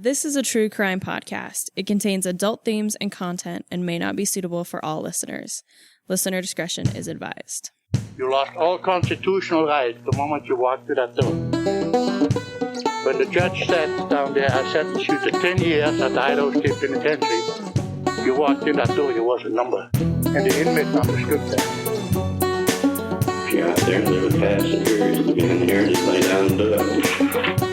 This is a true crime podcast. It contains adult themes and content and may not be suitable for all listeners. Listener discretion is advised. You lost all constitutional rights the moment you walked through that door. When the judge sat down there, I sentenced you to 10 years at the Idaho State Penitentiary. You walked in that door, there was a number, and the inmate number stood there. If you're out there and live a past period, you get in here and just lay down and do it.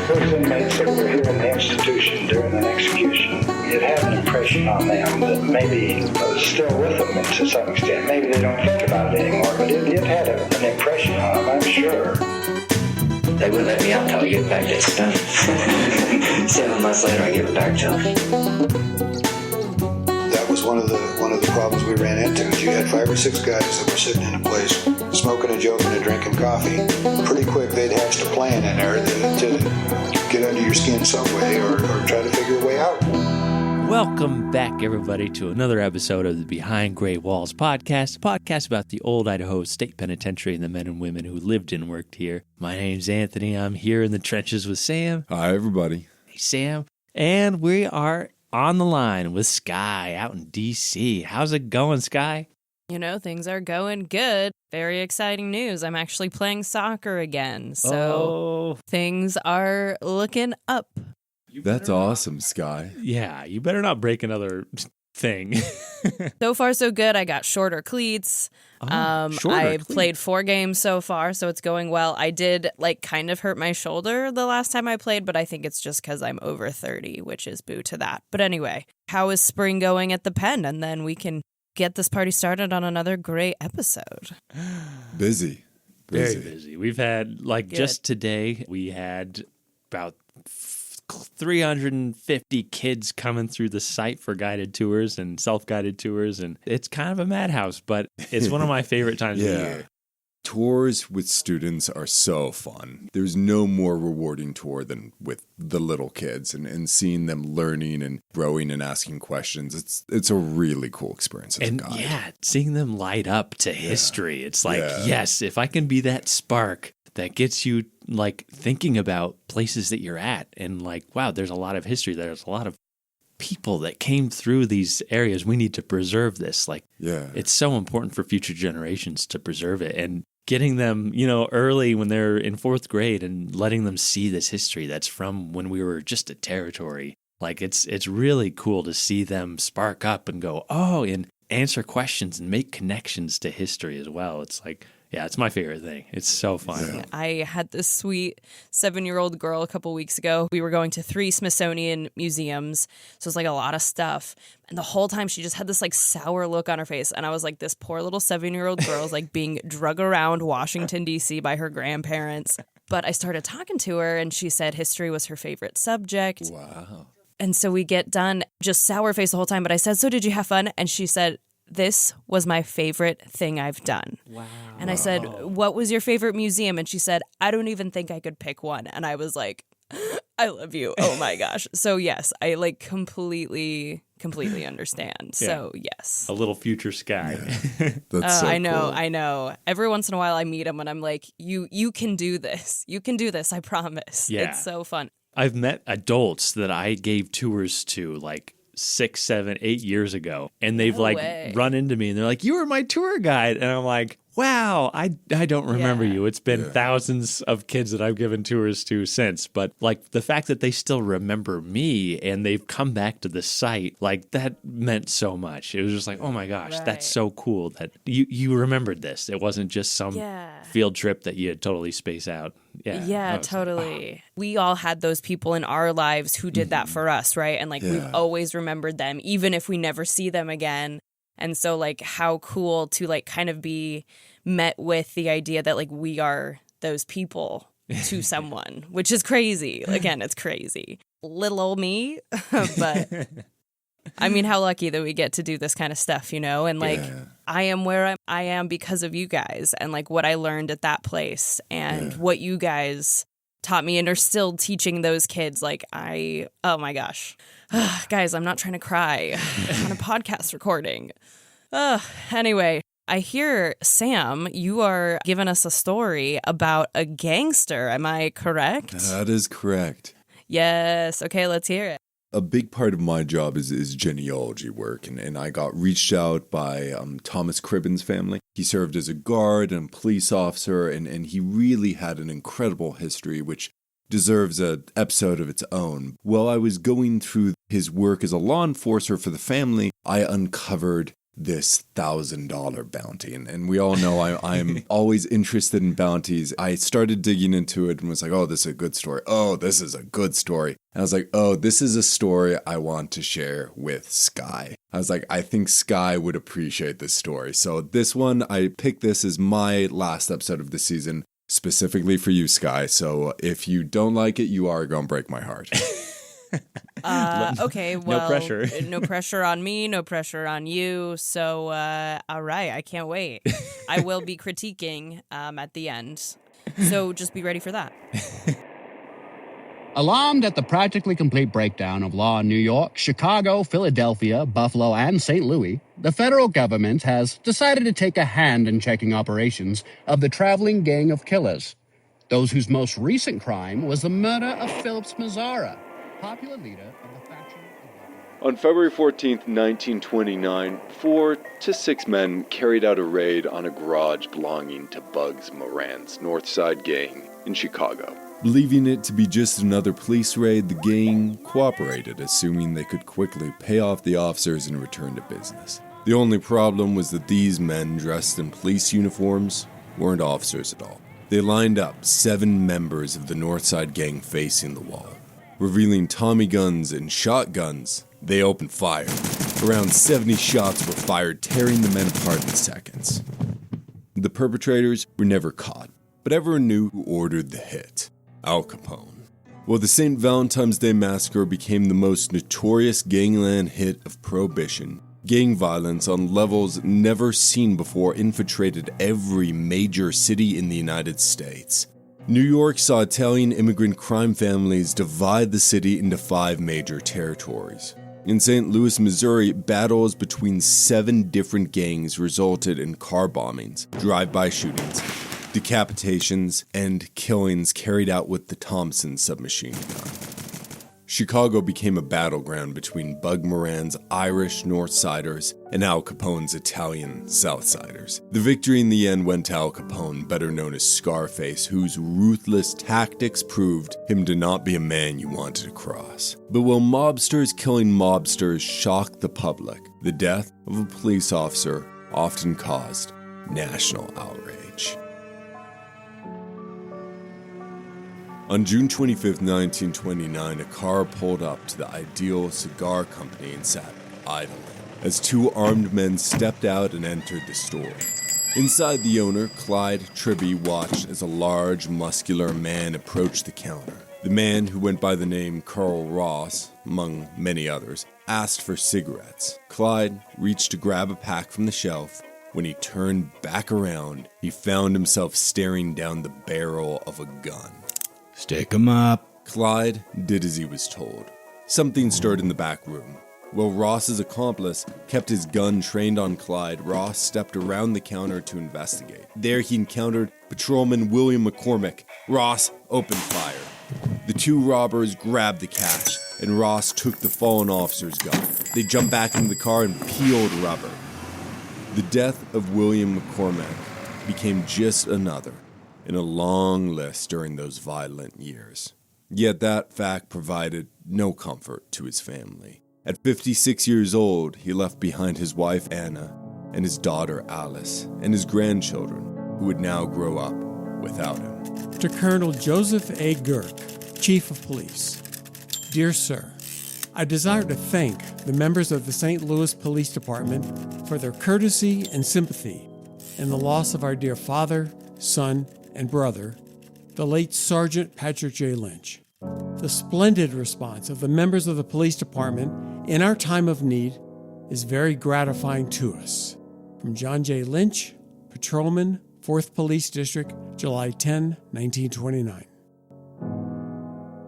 Those inmates that were here in the institution during an execution, it had an impression on them that maybe was still with them to some extent. Maybe they don't think about it anymore, but it had an impression on them, I'm sure. They wouldn't let me out until I get back this stuff. 7 months later, I give it back to them. That was one of the problems we ran into. Is you had 5 or 6 guys that were sitting in a place, smoking and joking and drinking coffee. Pretty quick, they'd hatched a plan in there to get under your skin some way or try to figure a way out. Welcome back, everybody, to another episode of the Behind Gray Walls podcast, a podcast about the old Idaho State Penitentiary and the men and women who lived and worked here. My name's Anthony. I'm here in the trenches with Sam. Hi, everybody. Hey, Sam. And we are on the line with Skye out in D.C. How's it going, Skye? You know, things are going good. Very exciting news. I'm actually playing soccer again. So things are looking up. That's awesome, Skye. Yeah, you better not break another thing. So far, so good. I got shorter cleats. I've played 4 games so far, so it's going well. I did kind of hurt my shoulder the last time I played, but I think it's just because I'm over 30, which is boo to that. But anyway, how is spring going at the pen? And then we can get this party started on another great episode. Busy. Very busy. We've had, just today, we had about 350 kids coming through the site for guided tours and self-guided tours, and it's kind of a madhouse, but it's one of my favorite times of the year. Tours with students are so fun. There's no more rewarding tour than with the little kids and seeing them learning and growing and asking questions. It's a really cool experience as a guide. Yeah, seeing them light up to history. It's like, yes, if I can be that spark that gets you thinking about places that you're at and wow, there's a lot of history. There's a lot of people that came through these areas. We need to preserve this. It's so important for future generations to preserve it and getting them, early when they're in 4th grade and letting them see this history that's from when we were just a territory. It's really cool to see them spark up and go, and answer questions and make connections to history as well. It's it's my favorite thing. It's so fun. Yeah. I had this sweet 7-year-old girl a couple weeks ago. We were going to 3 Smithsonian museums, so it's a lot of stuff. And the whole time she just had this sour look on her face. And I was like, this poor little 7-year-old girl is being drug around Washington, D.C. by her grandparents. But I started talking to her and she said history was her favorite subject. Wow. And so we get done, just sour face the whole time. But I said, so did you have fun? And she said, this was my favorite thing I've done. Wow. And I said, what was your favorite museum? And she said, I don't even think I could pick one. And I was like, I love you. Oh my gosh. So yes, I completely understand. So yes. A little future Skye. Yeah. That's so I know, cool. I know. Every once in a while I meet him and I'm like, you can do this. You can do this. I promise. Yeah. It's so fun. I've met adults that I gave tours to 6, 7, 8 years ago, and they've run into me and they're like, you were my tour guide. And I'm like, wow, I don't remember you. It's been thousands of kids that I've given tours to since. But the fact that they still remember me and they've come back to the site, that meant so much. It was just oh my gosh, that's so cool that you remembered this. It wasn't just some field trip that you had totally spaced out. Yeah, totally. We all had those people in our lives who did that for us, right? And we've always remembered them, even if we never see them again. And so how cool to kind of be met with the idea that we are those people to someone, which is crazy. Again, it's crazy. Little old me, but I mean, how lucky that we get to do this kind of stuff, and I am where I am because of you guys and what I learned at that place and what you guys taught me and are still teaching those kids. Oh my gosh. Guys, I'm not trying to cry on a podcast recording. Anyway, I hear, Sam, you are giving us a story about a gangster. Am I correct? That is correct. Yes. Okay, let's hear it. A big part of my job is genealogy work, and I got reached out by Thomas Cribben's family. He served as a guard and police officer, and he really had an incredible history, which deserves an episode of its own. While I was going through his work as a law enforcer for the family, I uncovered this $1,000 bounty. And we all know I'm always interested in bounties. I started digging into it and was like, oh, this is a good story. Oh, this is a good story. And I was like, oh, this is a story I want to share with Skye. I was like, I think Skye would appreciate this story. So this one, I picked this as my last episode of the season, specifically for you, Skye. So if you don't like it, you are going to break my heart. Okay, well, no pressure. No pressure on me, no pressure on you. So, all right, I can't wait. I will be critiquing at the end. So just be ready for that. Alarmed at the practically complete breakdown of law in New York, Chicago, Philadelphia, Buffalo, and St. Louis, the federal government has decided to take a hand in checking operations of the traveling gang of killers. Those whose most recent crime was the murder of Phillips Mazzara, popular leader of the faction. On February 14th, 1929, 4 to 6 men carried out a raid on a garage belonging to Bugs Moran's North Side gang in Chicago. Believing it to be just another police raid, the gang cooperated, assuming they could quickly pay off the officers and return to business. The only problem was that these men, dressed in police uniforms, weren't officers at all. They lined up 7 members of the North Side gang facing the wall. Revealing Tommy guns and shotguns, they opened fire. Around 70 shots were fired, tearing the men apart in seconds. The perpetrators were never caught, but everyone knew who ordered the hit: Al Capone. Well, the St. Valentine's Day Massacre became the most notorious gangland hit of Prohibition. Gang violence on levels never seen before infiltrated every major city in the United States. New York saw Italian immigrant crime families divide the city into 5 major territories. In St. Louis, Missouri, battles between 7 different gangs resulted in car bombings, drive-by shootings, decapitations, and killings carried out with the Thompson submachine gun. Chicago became a battleground between Bug Moran's Irish Northsiders and Al Capone's Italian Southsiders. The victory in the end went to Al Capone, better known as Scarface, whose ruthless tactics proved him to not be a man you wanted to cross. But while mobsters killing mobsters shocked the public, the death of a police officer often caused national outrage. On June 25, 1929, a car pulled up to the Ideal Cigar Company in Satin, Idaho, as 2 armed men stepped out and entered the store. Inside, the owner, Clyde Tribby, watched as a large, muscular man approached the counter. The man, who went by the name Carl Ross, among many others, asked for cigarettes. Clyde reached to grab a pack from the shelf. When he turned back around, he found himself staring down the barrel of a gun. Stick 'em up. Clyde did as he was told. Something stirred in the back room. While Ross's accomplice kept his gun trained on Clyde, Ross stepped around the counter to investigate. There he encountered Patrolman William McCormick. Ross opened fire. The 2 robbers grabbed the cash, and Ross took the fallen officer's gun. They jumped back into the car and peeled rubber. The death of William McCormick became just another in a long list during those violent years. Yet that fact provided no comfort to his family. At 56 years old, he left behind his wife Anna and his daughter Alice and his grandchildren, who would now grow up without him. To Colonel Joseph A. Girk, Chief of Police. Dear Sir, I desire to thank the members of the St. Louis Police Department for their courtesy and sympathy in the loss of our dear father, son, and brother, the late Sergeant Patrick J. Lynch. The splendid response of the members of the police department in our time of need is very gratifying to us. From John J. Lynch, Patrolman, 4th Police District, July 10, 1929.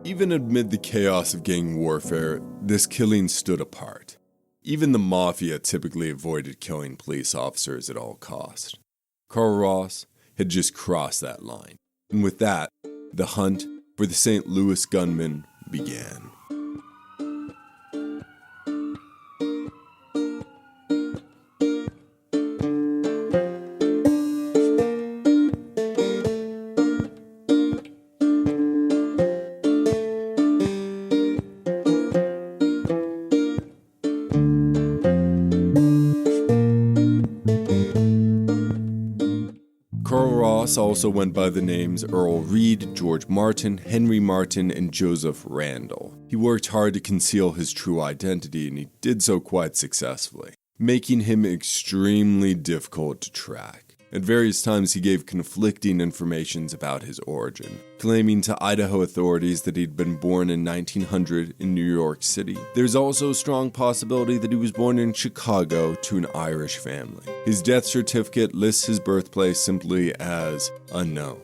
Even amid the chaos of gang warfare, this killing stood apart. Even the mafia typically avoided killing police officers at all costs. Carl Ross had just crossed that line. And with that, the hunt for the St. Louis gunman began. Also went by the names Earl Reed, George Martin, Henry Martin, and Joseph Randall. He worked hard to conceal his true identity, and he did so quite successfully, making him extremely difficult to track. At various times, he gave conflicting informations about his origin, claiming to Idaho authorities that he'd been born in 1900 in New York City. There's also a strong possibility that he was born in Chicago to an Irish family. His death certificate lists his birthplace simply as unknown.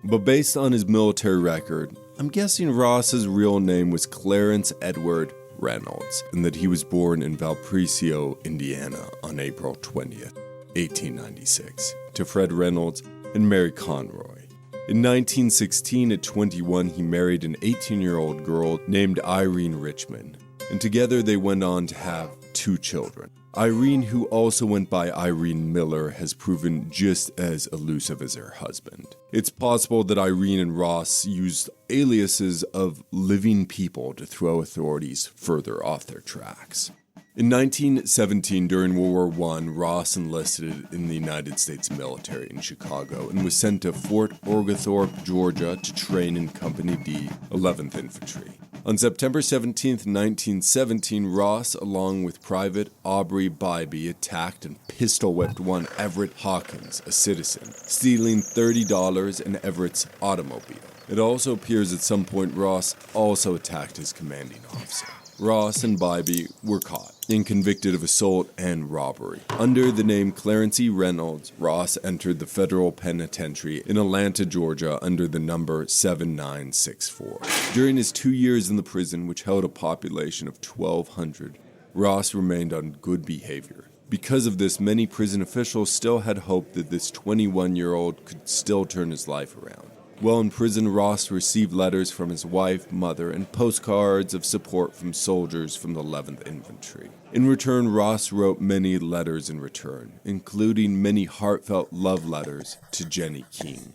But based on his military record, I'm guessing Ross's real name was Clarence Edward Reynolds, and that he was born in Valparaiso, Indiana on April 20th. 1896, to Fred Reynolds and Mary Conroy. In 1916, at 21, he married an 18-year-old girl named Irene Richmond, and together they went on to have 2 children. Irene, who also went by Irene Miller, has proven just as elusive as her husband. It's possible that Irene and Ross used aliases of living people to throw authorities further off their tracks. In 1917, during World War I, Ross enlisted in the United States military in Chicago and was sent to Fort Oglethorpe, Georgia to train in Company D, 11th Infantry. On September 17, 1917, Ross, along with Private Aubrey Bybee, attacked and pistol-whipped one Everett Hawkins, a citizen, stealing $30 in Everett's automobile. It also appears at some point Ross also attacked his commanding officer. Ross and Bybee were caught and convicted of assault and robbery. Under the name Clarence E. Reynolds, Ross entered the federal penitentiary in Atlanta, Georgia under the number 7964. During his 2 years in the prison, which held a population of 1,200, Ross remained on good behavior. Because of this, many prison officials still had hope that this 21-year-old could still turn his life around. While in prison, Ross received letters from his wife, mother, and postcards of support from soldiers from the 11th Infantry. In return, Ross wrote many letters in return, including many heartfelt love letters to Jenny King.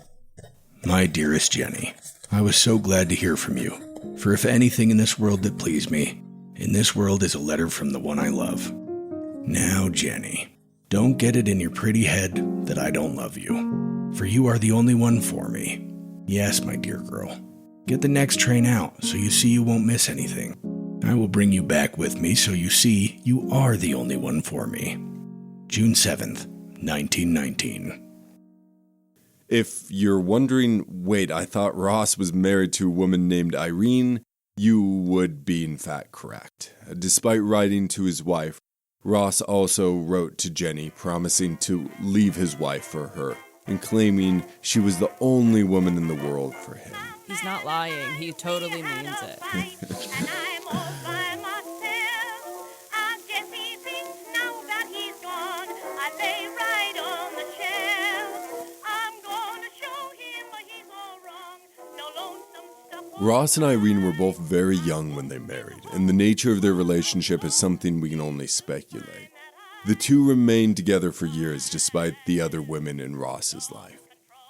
My dearest Jenny, I was so glad to hear from you. For if anything in this world that pleased me, in this world is a letter from the one I love. Now, Jenny, don't get it in your pretty head that I don't love you, for you are the only one for me. Yes, my dear girl. Get the next train out so you see you won't miss anything. I will bring you back with me so you see you are the only one for me. June 7th, 1919. If you're wondering, wait, I thought Ross was married to a woman named Irene, you would be in fact correct. Despite writing to his wife, Ross also wrote to Jenny promising to leave his wife for her, and claiming she was the only woman in the world for him. He's not lying. He totally means it. Ross and Irene were both very young when they married, and the nature of their relationship is something we can only speculate. The two remained together for years despite the other women in Ross's life.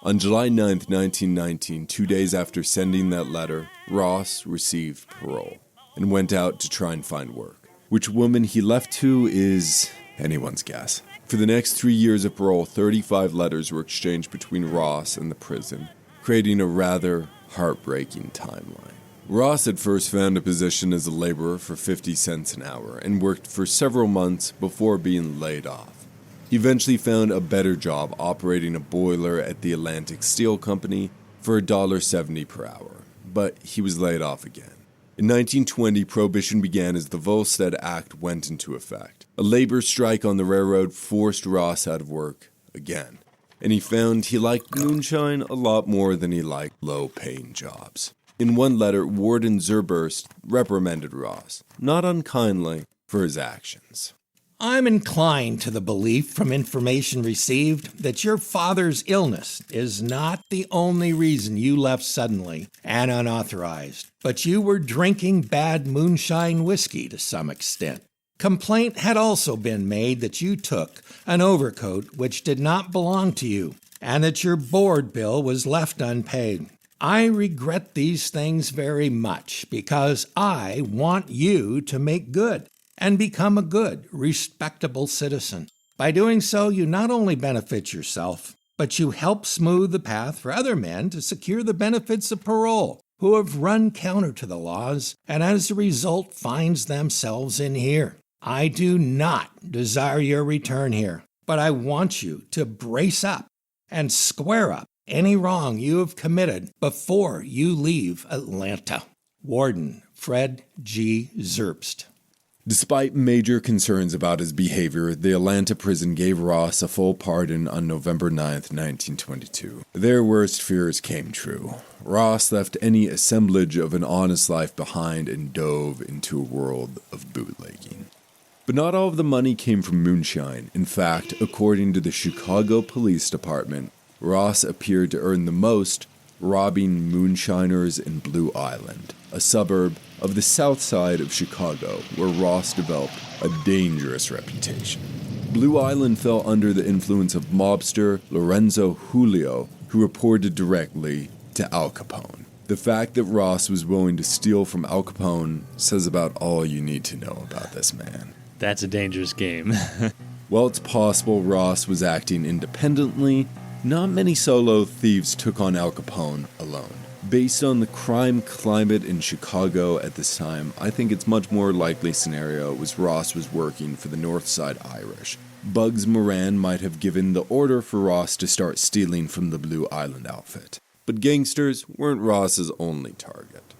On July 9th, 1919, 2 days after sending that letter, Ross received parole and went out to try and find work. Which woman he left to is anyone's guess. For the next 3 years of parole, 35 letters were exchanged between Ross and the prison, creating a rather heartbreaking timeline. Ross had first found a position as a laborer for 50 cents an hour and worked for several months before being laid off. He eventually found a better job operating a boiler at the Atlantic Steel Company for $1.70 per hour, but he was laid off again. In 1920, Prohibition began as the Volstead Act went into effect. A labor strike on the railroad forced Ross out of work again, and he found he liked moonshine a lot more than he liked low-paying jobs. In one letter, Warden Zurburst reprimanded Ross, not unkindly, for his actions. I'm inclined to the belief from information received that your father's illness is not the only reason you left suddenly and unauthorized, but you were drinking bad moonshine whiskey to some extent. Complaint had also been made that you took an overcoat which did not belong to you, and that your board bill was left unpaid. I regret these things very much because I want you to make good and become a good, respectable citizen. By doing so, you not only benefit yourself, but you help smooth the path for other men to secure the benefits of parole who have run counter to the laws and as a result finds themselves in here. I do not desire your return here, but I want you to brace up and square up any wrong you have committed before you leave Atlanta. Warden Fred G. Zerbst. Despite major concerns about his behavior, the Atlanta prison gave Ross a full pardon on November 9th, 1922. Their worst fears came true. Ross left any assemblage of an honest life behind and dove into a world of bootlegging. But not all of the money came from moonshine. In fact, according to the Chicago Police Department, Ross appeared to earn the most robbing moonshiners in Blue Island, a suburb of the south side of Chicago, where Ross developed a dangerous reputation. Blue Island fell under the influence of mobster Lorenzo Julio, who reported directly to Al Capone. The fact that Ross was willing to steal from Al Capone says about all you need to know about this man. That's a dangerous game. While it's possible Ross was acting independently, not many solo thieves took on Al Capone alone. Based on the crime climate in Chicago at this time, I think it's much more likely scenario was Ross was working for the North Side Irish. Bugs Moran might have given the order for Ross to start stealing from the Blue Island outfit. But gangsters weren't Ross's only target.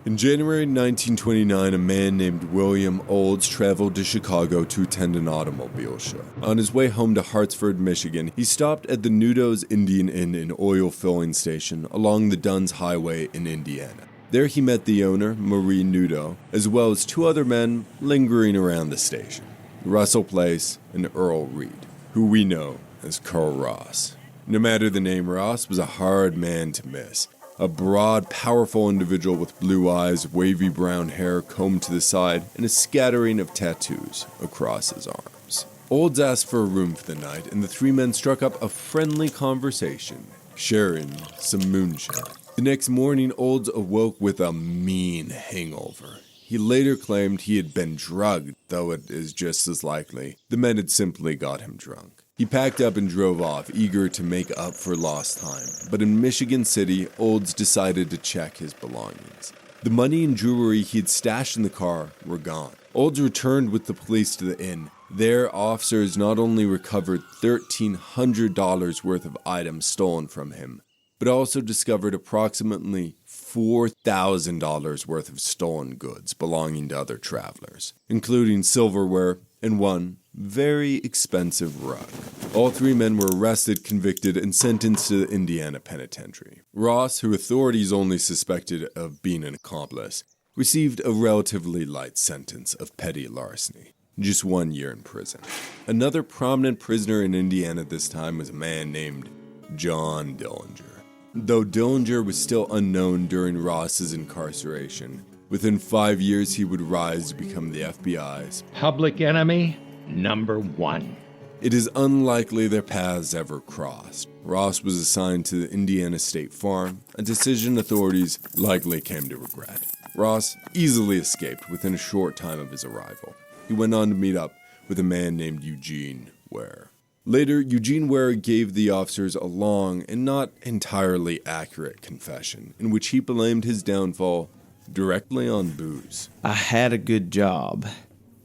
In January 1929, a man named William Olds traveled to Chicago to attend an automobile show. On his way home to Hartsford, Michigan, he stopped at the Nudo's Indian Inn and oil filling station along the Dunn's Highway in Indiana. There he met the owner, Marie Nudo, as well as two other men lingering around the station, Russell Place and Earl Reed, who we know as Carl Ross. No matter the name, Ross was a hard man to miss. A broad, powerful individual with blue eyes, wavy brown hair combed to the side, and a scattering of tattoos across his arms. Olds asked for a room for the night, and the three men struck up a friendly conversation, sharing some moonshine. The next morning, Olds awoke with a mean hangover. He later claimed he had been drugged, though it is just as likely the men had simply got him drunk. He packed up and drove off, eager to make up for lost time. But in Michigan City, Olds decided to check his belongings. The money and jewelry he had stashed in the car were gone. Olds returned with the police to the inn. There, officers not only recovered $1,300 worth of items stolen from him, but also discovered approximately $4,000 worth of stolen goods belonging to other travelers, including silverware and one very expensive rug. All three men were arrested, convicted, and sentenced to the Indiana Penitentiary. Ross, who authorities only suspected of being an accomplice, received a relatively light sentence of petty larceny, just 1 year in prison. Another prominent prisoner in Indiana at this time was a man named John Dillinger. Though Dillinger was still unknown during Ross's incarceration, within 5 years he would rise to become the FBI's Public enemy number one. It is unlikely their paths ever crossed. Ross was assigned to the Indiana State Farm, a decision authorities likely came to regret. Ross easily escaped within a short time of his arrival. He went on to meet up with a man named Eugene Ware. Later, Eugene Ware gave the officers a long and not entirely accurate confession, in which he blamed his downfall directly on booze. I had a good job,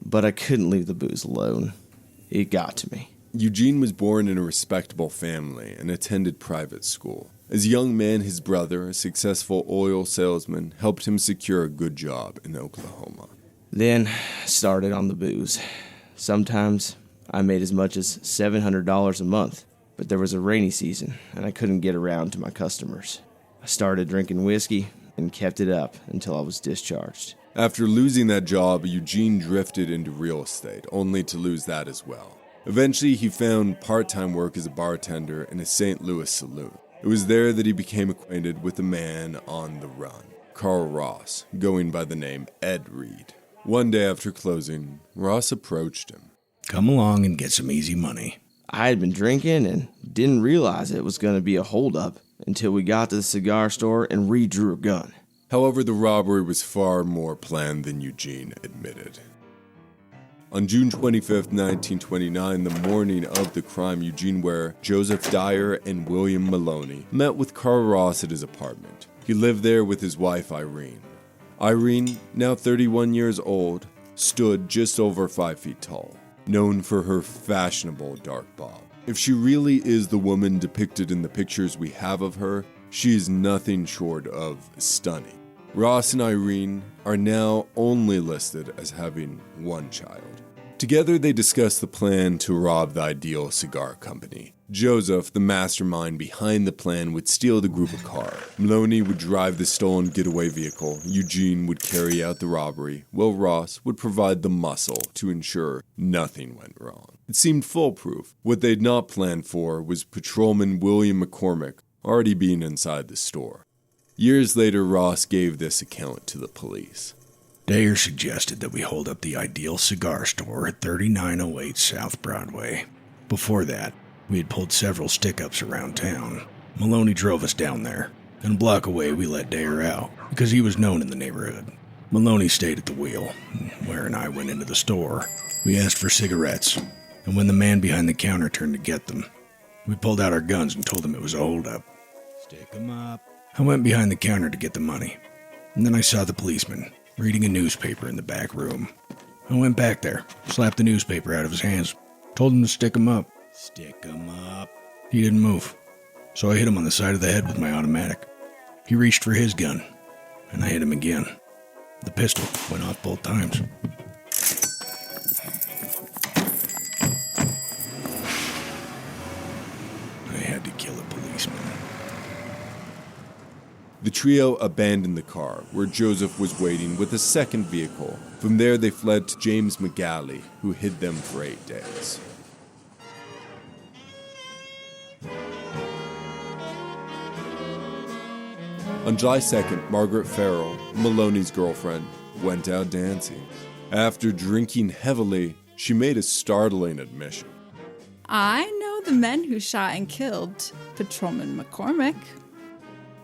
but I couldn't leave the booze alone. It got to me. Eugene was born in a respectable family and attended private school. As a young man, his brother, a successful oil salesman, helped him secure a good job in Oklahoma. Then started on the booze. Sometimes I made as much as $700 a month, but there was a rainy season and I couldn't get around to my customers. I started drinking whiskey and kept it up until I was discharged. After losing that job, Eugene drifted into real estate, only to lose that as well. Eventually, he found part-time work as a bartender in a St. Louis saloon. It was there that he became acquainted with a man on the run, Carl Ross, going by the name Ed Reed. One day after closing, Ross approached him. Come along and get some easy money. I had been drinking and didn't realize it was going to be a holdup until we got to the cigar store and Reed drew a gun. However, the robbery was far more planned than Eugene admitted. On June 25, 1929, the morning of the crime, Eugene Ware, Joseph Dyer, and William Maloney met with Carl Ross at his apartment. He lived there with his wife, Irene. Irene, now 31 years old, stood just over 5 feet tall, known for her fashionable dark bob. If she really is the woman depicted in the pictures we have of her, she is nothing short of stunning. Ross and Irene are now only listed as having one child. Together, they discuss the plan to rob the Ideal Cigar Company. Joseph, the mastermind behind the plan, would steal the group a car. Maloney would drive the stolen getaway vehicle. Eugene would carry out the robbery, while Ross would provide the muscle to ensure nothing went wrong. It seemed foolproof. What they'd not planned for was patrolman William McCormick already being inside the store. Years later, Ross gave this account to the police. Dyer suggested that we hold up the Ideal Cigar Store at 3908 South Broadway. Before that, we had pulled several stick-ups around town. Maloney drove us down there, and a block away we let Dyer out, because he was known in the neighborhood. Maloney stayed at the wheel, and Ware and I went into the store. We asked for cigarettes, and when the man behind the counter turned to get them, we pulled out our guns and told him it was a holdup. Stick 'em up. I went behind the counter to get the money, and then I saw the policeman reading a newspaper in the back room. I went back there, slapped the newspaper out of his hands, told him to stick 'em up. Stick 'em up. He didn't move, so I hit him on the side of the head with my automatic. He reached for his gun, and I hit him again. The pistol went off both times. I had to kill a policeman. The trio abandoned the car, where Joseph was waiting with a second vehicle. From there, they fled to James McGalley, who hid them for 8 days. On July 2nd, Margaret Farrell, Maloney's girlfriend, went out dancing. After drinking heavily, she made a startling admission. I know the men who shot and killed Patrolman McCormick.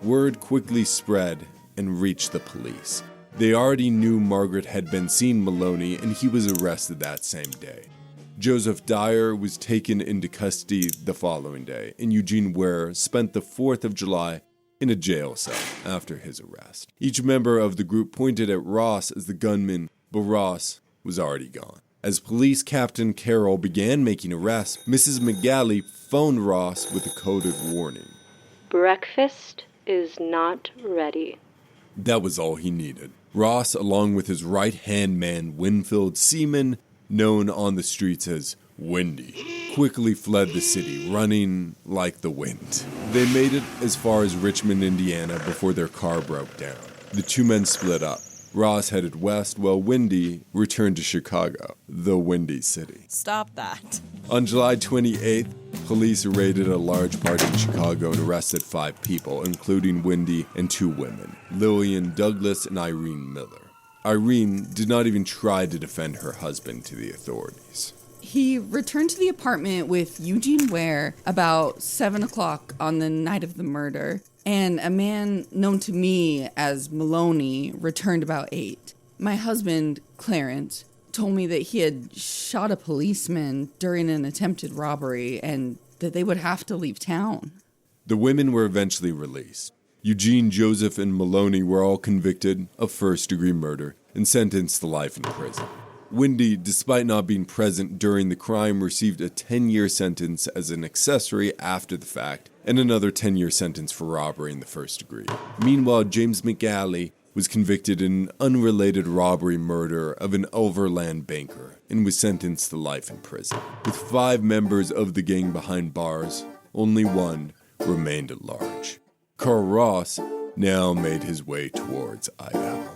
Word quickly spread and reached the police. They already knew Margaret had been seeing Maloney, and he was arrested that same day. Joseph Dyer was taken into custody the following day, and Eugene Ware spent the 4th of July in a jail cell after his arrest. Each member of the group pointed at Ross as the gunman, but Ross was already gone. As Police Captain Carroll began making arrests, Mrs. McGalley phoned Ross with a coded warning. Breakfast is not ready. That was all he needed. Ross, along with his right-hand man, Winfield Seaman, known on the streets as Windy, quickly fled the city, running like the wind. They made it as far as Richmond, Indiana, before their car broke down. The two men split up. Ross headed west, while Windy returned to Chicago, the Windy City. Stop that. On July 28th, police raided a large party in Chicago and arrested 5 people, including Windy and 2 women, Lillian Douglas and Irene Miller. Irene did not even try to defend her husband to the authorities. He returned to the apartment with Eugene Ware about 7 o'clock on the night of the murder, and a man known to me as Maloney returned about 8. My husband, Clarence, told me that he had shot a policeman during an attempted robbery and that they would have to leave town. The women were eventually released. Eugene, Joseph, and Maloney were all convicted of first-degree murder and sentenced to life in prison. Windy, despite not being present during the crime, received a 10-year sentence as an accessory after the fact, and another 10-year sentence for robbery in the first degree. Meanwhile, James McGalley was convicted in an unrelated robbery murder of an overland banker and was sentenced to life in prison. With 5 members of the gang behind bars, only one remained at large. Carl Ross now made his way towards Idaho.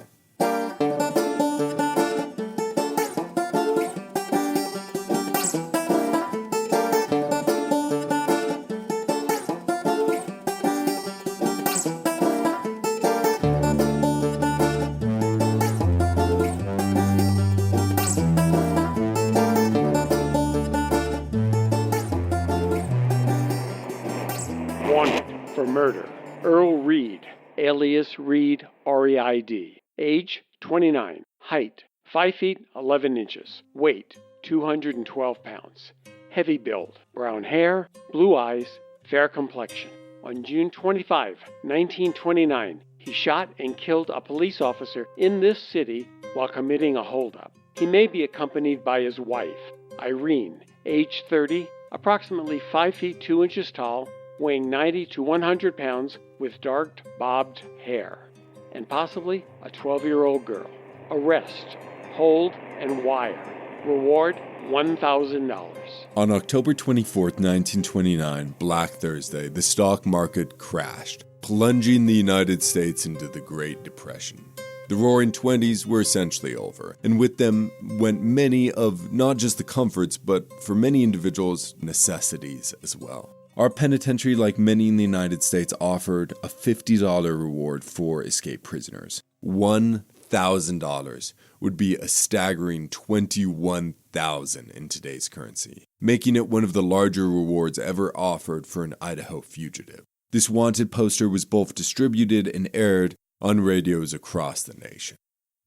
Wanted for murder, Earl Reed, alias Reed, R-E-I-D. Age, 29. Height, 5 feet 11 inches. Weight, 212 pounds. Heavy build, brown hair, blue eyes, fair complexion. On June 25, 1929, he shot and killed a police officer in this city while committing a holdup. He may be accompanied by his wife, Irene, age 30, approximately 5 feet 2 inches tall, weighing 90 to 100 pounds, with dark bobbed hair, and possibly a 12-year-old girl. Arrest, hold, and wire. Reward, $1,000. On October 24th, 1929, Black Thursday, the stock market crashed, plunging the United States into the Great Depression. The Roaring Twenties were essentially over, and with them went many of not just the comforts, but for many individuals, necessities as well. Our penitentiary, like many in the United States, offered a $50 reward for escaped prisoners. $1,000 would be a staggering $21,000 in today's currency, making it one of the larger rewards ever offered for an Idaho fugitive. This wanted poster was both distributed and aired on radios across the nation.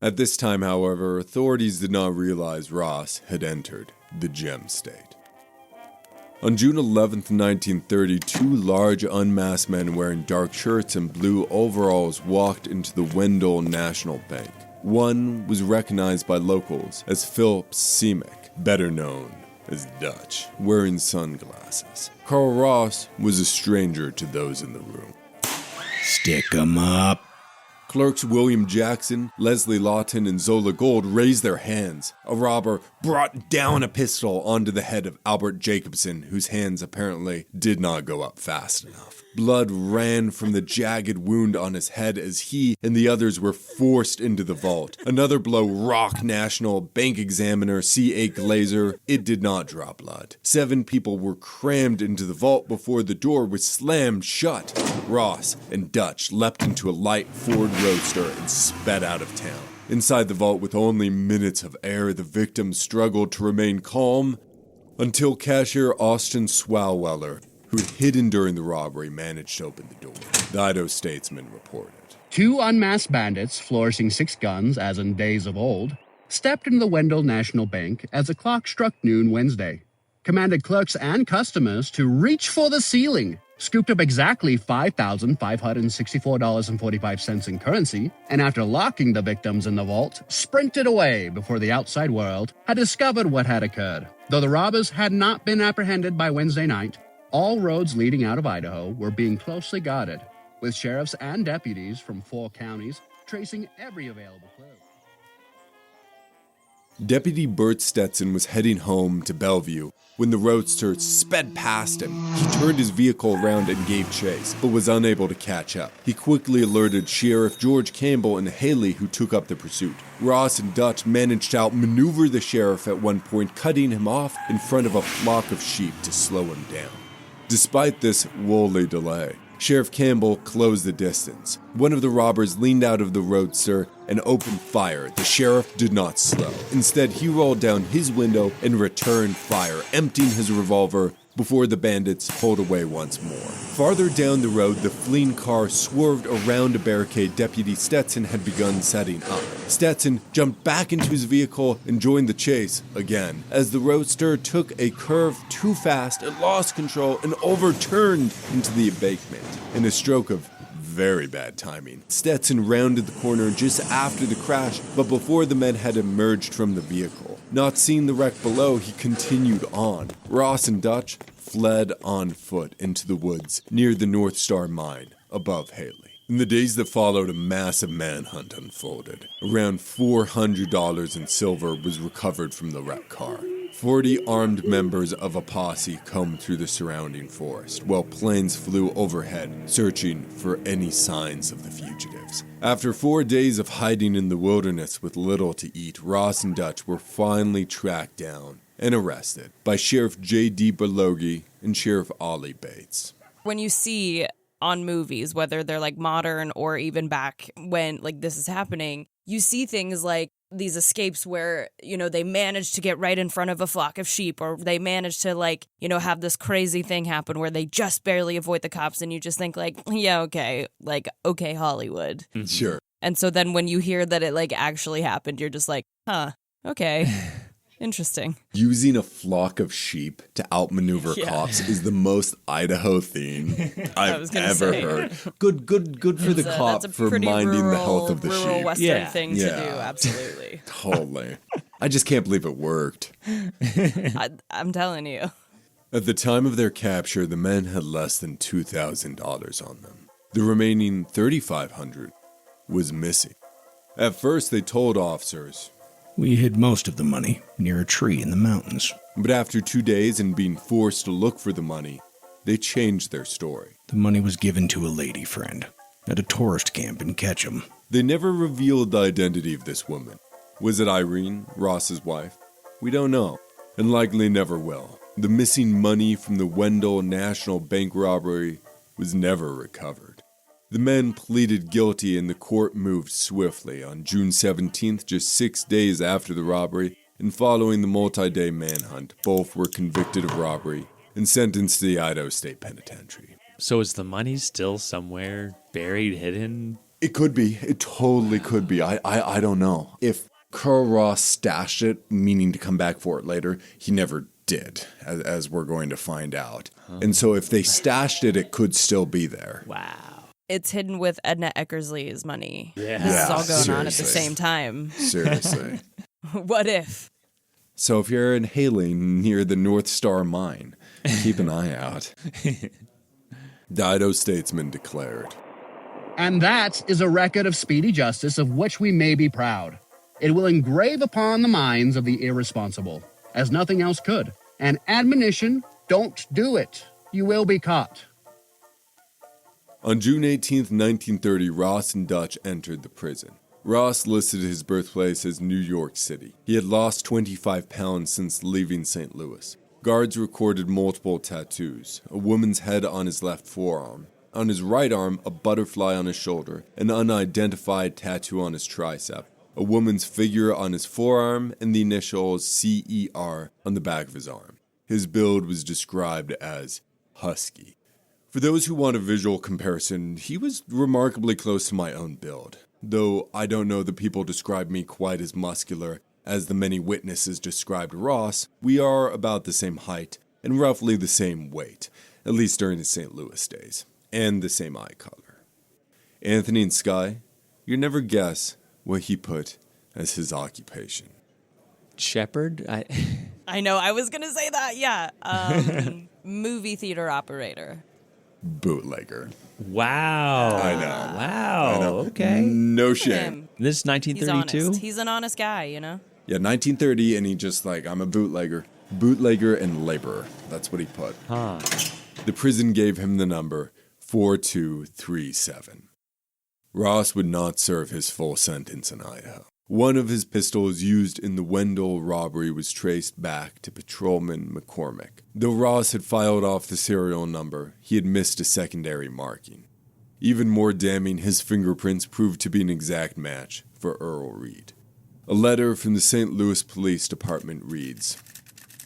At this time, however, authorities did not realize Ross had entered the Gem State. On June 11, 1930, two large unmasked men wearing dark shirts and blue overalls walked into the Wendell National Bank. One was recognized by locals as Philip Semick, better known as Dutch, wearing sunglasses. Carl Ross was a stranger to those in the room. Stick 'em up. Clerks William Jackson, Leslie Lawton, and Zola Gold raised their hands. A robber brought down a pistol onto the head of Albert Jacobson, whose hands apparently did not go up fast enough. Blood ran from the jagged wound on his head as he and the others were forced into the vault. Another blow rocked National Bank Examiner C.A. Glazer. It did not draw blood. 7 people were crammed into the vault before the door was slammed shut. Ross and Dutch leapt into a light Ford Roadster and sped out of town. Inside the vault, with only minutes of air, the victims struggled to remain calm until cashier Austin Swalweller, who had hidden during the robbery, managed to open the door. The Idaho Statesman reported. 2 unmasked bandits, flourishing 6 guns, as in days of old, stepped into the Wendell National Bank as the clock struck noon Wednesday, commanded clerks and customers to reach for the ceiling, scooped up exactly $5,564.45 in currency, and after locking the victims in the vault, sprinted away before the outside world had discovered what had occurred. Though the robbers had not been apprehended by Wednesday night, all roads leading out of Idaho were being closely guarded, with sheriffs and deputies from 4 counties tracing every available clue. Deputy Bert Stetson was heading home to Bellevue when the roadster sped past him. He turned his vehicle around and gave chase, but was unable to catch up. He quickly alerted Sheriff George Campbell and Haley, who took up the pursuit. Ross and Dutch managed to outmaneuver the sheriff at one point, cutting him off in front of a flock of sheep to slow him down. Despite this woolly delay, Sheriff Campbell closed the distance. One of the robbers leaned out of the roadster and opened fire. The sheriff did not slow. Instead, he rolled down his window and returned fire, emptying his revolver before the bandits pulled away once more. Farther down the road, the fleeing car swerved around a barricade Deputy Stetson had begun setting up. Stetson jumped back into his vehicle and joined the chase again, as the roadster took a curve too fast and lost control and overturned into the embankment. In a stroke of very bad timing, Stetson rounded the corner just after the crash, but before the men had emerged from the vehicle. Not seeing the wreck below, he continued on. Ross and Dutch fled on foot into the woods near the North Star mine above Haley. In the days that followed, a massive manhunt unfolded. Around $400 in silver was recovered from the wrecked car. 40 armed members of a posse combed through the surrounding forest, while planes flew overhead, searching for any signs of the fugitives. After 4 days of hiding in the wilderness with little to eat, Ross and Dutch were finally tracked down and arrested by Sheriff J.D. Berlogi and Sheriff Ollie Bates. When you see on movies, whether they're like modern or even back when like this is happening, you see things like these escapes where, you know, they manage to get right in front of a flock of sheep, or they manage to like, you know, have this crazy thing happen where they just barely avoid the cops, and you just think like, yeah, okay, like, okay, Hollywood. Sure. And so then when you hear that it like actually happened, you're just like, huh, okay. Interesting. Using a flock of sheep to outmaneuver cops is the most Idaho thing I've ever heard. Good for the cop for minding the health of the sheep. Rural Western thing to do, absolutely. Totally. I just can't believe it worked. I'm telling you. At the time of their capture, the men had less than $2,000 on them. The remaining $3,500 was missing. At first, they told officers, "We hid most of the money near a tree in the mountains." But after 2 days and being forced to look for the money, they changed their story. The money was given to a lady friend at a tourist camp in Ketchum. They never revealed the identity of this woman. Was it Irene, Ross's wife? We don't know, and likely never will. The missing money from the Wendell National Bank robbery was never recovered. The men pleaded guilty and the court moved swiftly. On June 17th, just 6 days after the robbery, and following the multi-day manhunt, both were convicted of robbery and sentenced to the Idaho State Penitentiary. So is the money still somewhere buried, hidden? It could be. It totally could be. I don't know. If Carl Ross stashed it, meaning to come back for it later, he never did, as we're going to find out. And so if they stashed it, it could still be there. Wow. It's hidden with Edna Eckersley's money. Yeah. This is all going on at the same time. Seriously. What if? So if you're inhaling near the North Star mine, keep an eye out. The Idaho Statesman declared, And that is a record of speedy justice of which we may be proud. It will engrave upon the minds of the irresponsible, as nothing else could, an admonition, don't do it. You will be caught. On June 18th, 1930, Ross and Dutch entered the prison. Ross listed his birthplace as New York City. He had lost 25 pounds since leaving St. Louis. Guards recorded multiple tattoos, a woman's head on his left forearm. On his right arm, a butterfly on his shoulder, an unidentified tattoo on his tricep, a woman's figure on his forearm, and the initials CER on the back of his arm. His build was described as husky. For those who want a visual comparison, he was remarkably close to my own build, though I don't know that people describe me quite as muscular as the many witnesses described Ross. We are about the same height and roughly the same weight, at least during his St. Louis days, and the same eye color. Anthony and Skye, you'll never guess what he put as his occupation. Shepherd? I know, I was going to say that, yeah. Movie theater operator. Bootlegger. Wow. I know. Wow. I know. Okay. No shame. This is 1932? He's honest. He's an honest guy, you know? Yeah, 1930, and he just like, I'm a bootlegger. Bootlegger and laborer. That's what he put. Huh. The prison gave him the number 4237. Ross would not serve his full sentence in Idaho. One of his pistols used in the Wendell robbery was traced back to Patrolman McCormick. Though Ross had filed off the serial number, he had missed a secondary marking. Even more damning, his fingerprints proved to be an exact match for Earl Reed. A letter from the St. Louis Police Department reads,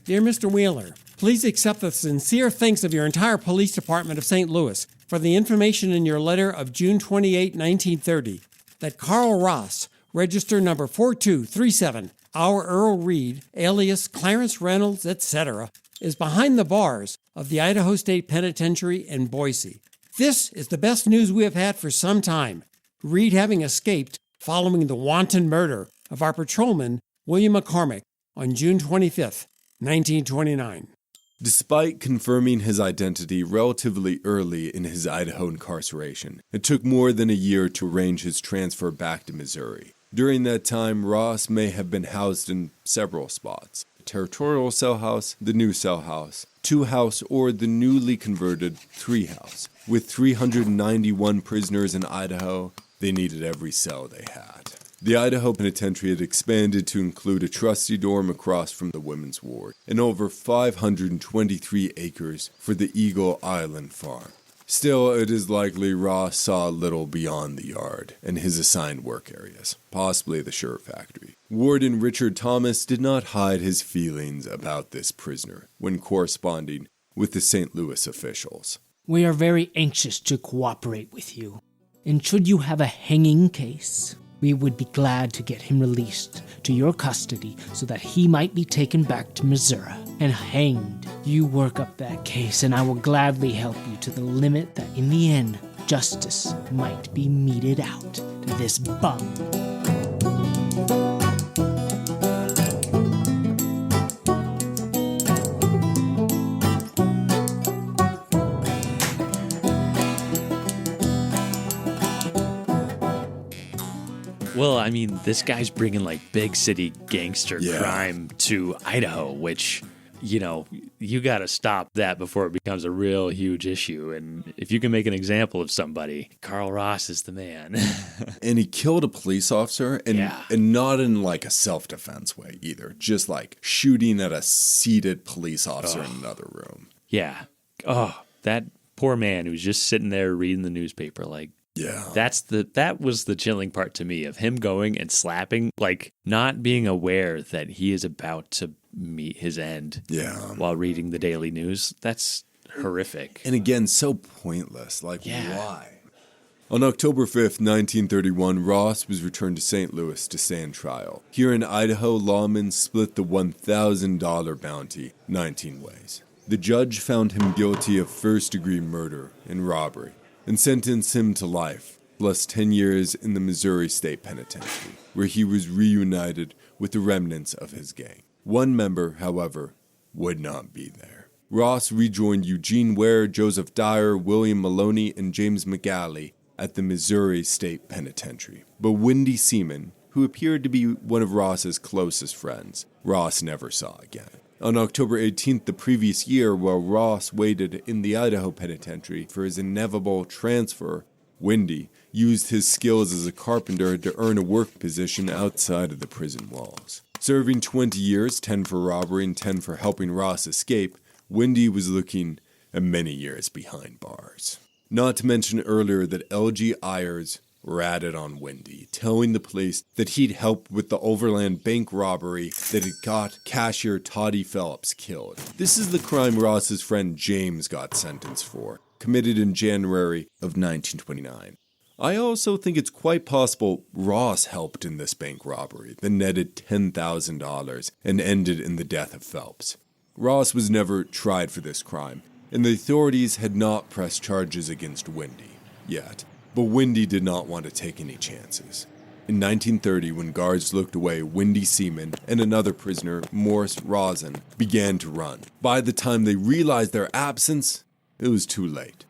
Dear Mr. Wheeler, please accept the sincere thanks of your entire police department of St. Louis for the information in your letter of June 28, 1930, that Carl Ross, register number 4237, our Earl Reed, alias Clarence Reynolds, etc., is behind the bars of the Idaho State Penitentiary in Boise. This is the best news we have had for some time, Reed having escaped following the wanton murder of our patrolman, William McCormick, on June 25th, 1929. Despite confirming his identity relatively early in his Idaho incarceration, it took more than a year to arrange his transfer back to Missouri. During that time, Ross may have been housed in several spots. territorial cell house, the new cell house, 2-house, or the newly converted 3-house. With 391 prisoners in Idaho, they needed every cell they had. The Idaho Penitentiary had expanded to include a trustee dorm across from the women's ward, and over 523 acres for the Eagle Island farm. Still, it is likely Ross saw little beyond the yard and his assigned work areas, possibly the shirt factory. Warden Richard Thomas did not hide his feelings about this prisoner when corresponding with the St. Louis officials. We are very anxious to cooperate with you, and should you have a hanging case, we would be glad to get him released to your custody so that he might be taken back to Missouri and hanged. You work up that case, and I will gladly help you to the limit that in the end, justice might be meted out to this bum. Well, I mean, this guy's bringing like big city gangster crime to Idaho, which, you know, you got to stop that before it becomes a real huge issue. And if you can make an example of somebody, Carl Ross is the man. And he killed a police officer, and not in like a self-defense way either, just like shooting at a seated police officer in another room. Yeah. Oh, that poor man who's just sitting there reading the newspaper, like, yeah. That was the chilling part to me of him going and slapping, like not being aware that he is about to meet his end while reading the daily news. That's horrific. And again, so pointless. Like, why? On October 5th, 1931, Ross was returned to St. Louis to stand trial. Here in Idaho, lawmen split the $1,000 bounty 19 ways. The judge found him guilty of first-degree murder and robbery, and sentenced him to life, plus 10 years in the Missouri State Penitentiary, where he was reunited with the remnants of his gang. One member, however, would not be there. Ross rejoined Eugene Ware, Joseph Dyer, William Maloney, and James McGalley at the Missouri State Penitentiary. But Wendy Seaman, who appeared to be one of Ross's closest friends, Ross never saw again. On October 18th the previous year, while Ross waited in the Idaho Penitentiary for his inevitable transfer, Wendy used his skills as a carpenter to earn a work position outside of the prison walls. Serving 20 years, 10 for robbery and 10 for helping Ross escape, Wendy was looking at many years behind bars. Not to mention earlier that L.G. Ayers ratted on Wendy, telling the police that he'd helped with the Overland Bank robbery that had got cashier Toddy Phelps killed. This is the crime Ross's friend James got sentenced for, committed in January of 1929. I also think it's quite possible Ross helped in this bank robbery that netted $10,000 and ended in the death of Phelps. Ross was never tried for this crime, and the authorities had not pressed charges against Wendy yet. But Wendy did not want to take any chances. In 1930, when guards looked away, Wendy Seaman and another prisoner, Morris Rosin, began to run. By the time they realized their absence, it was too late.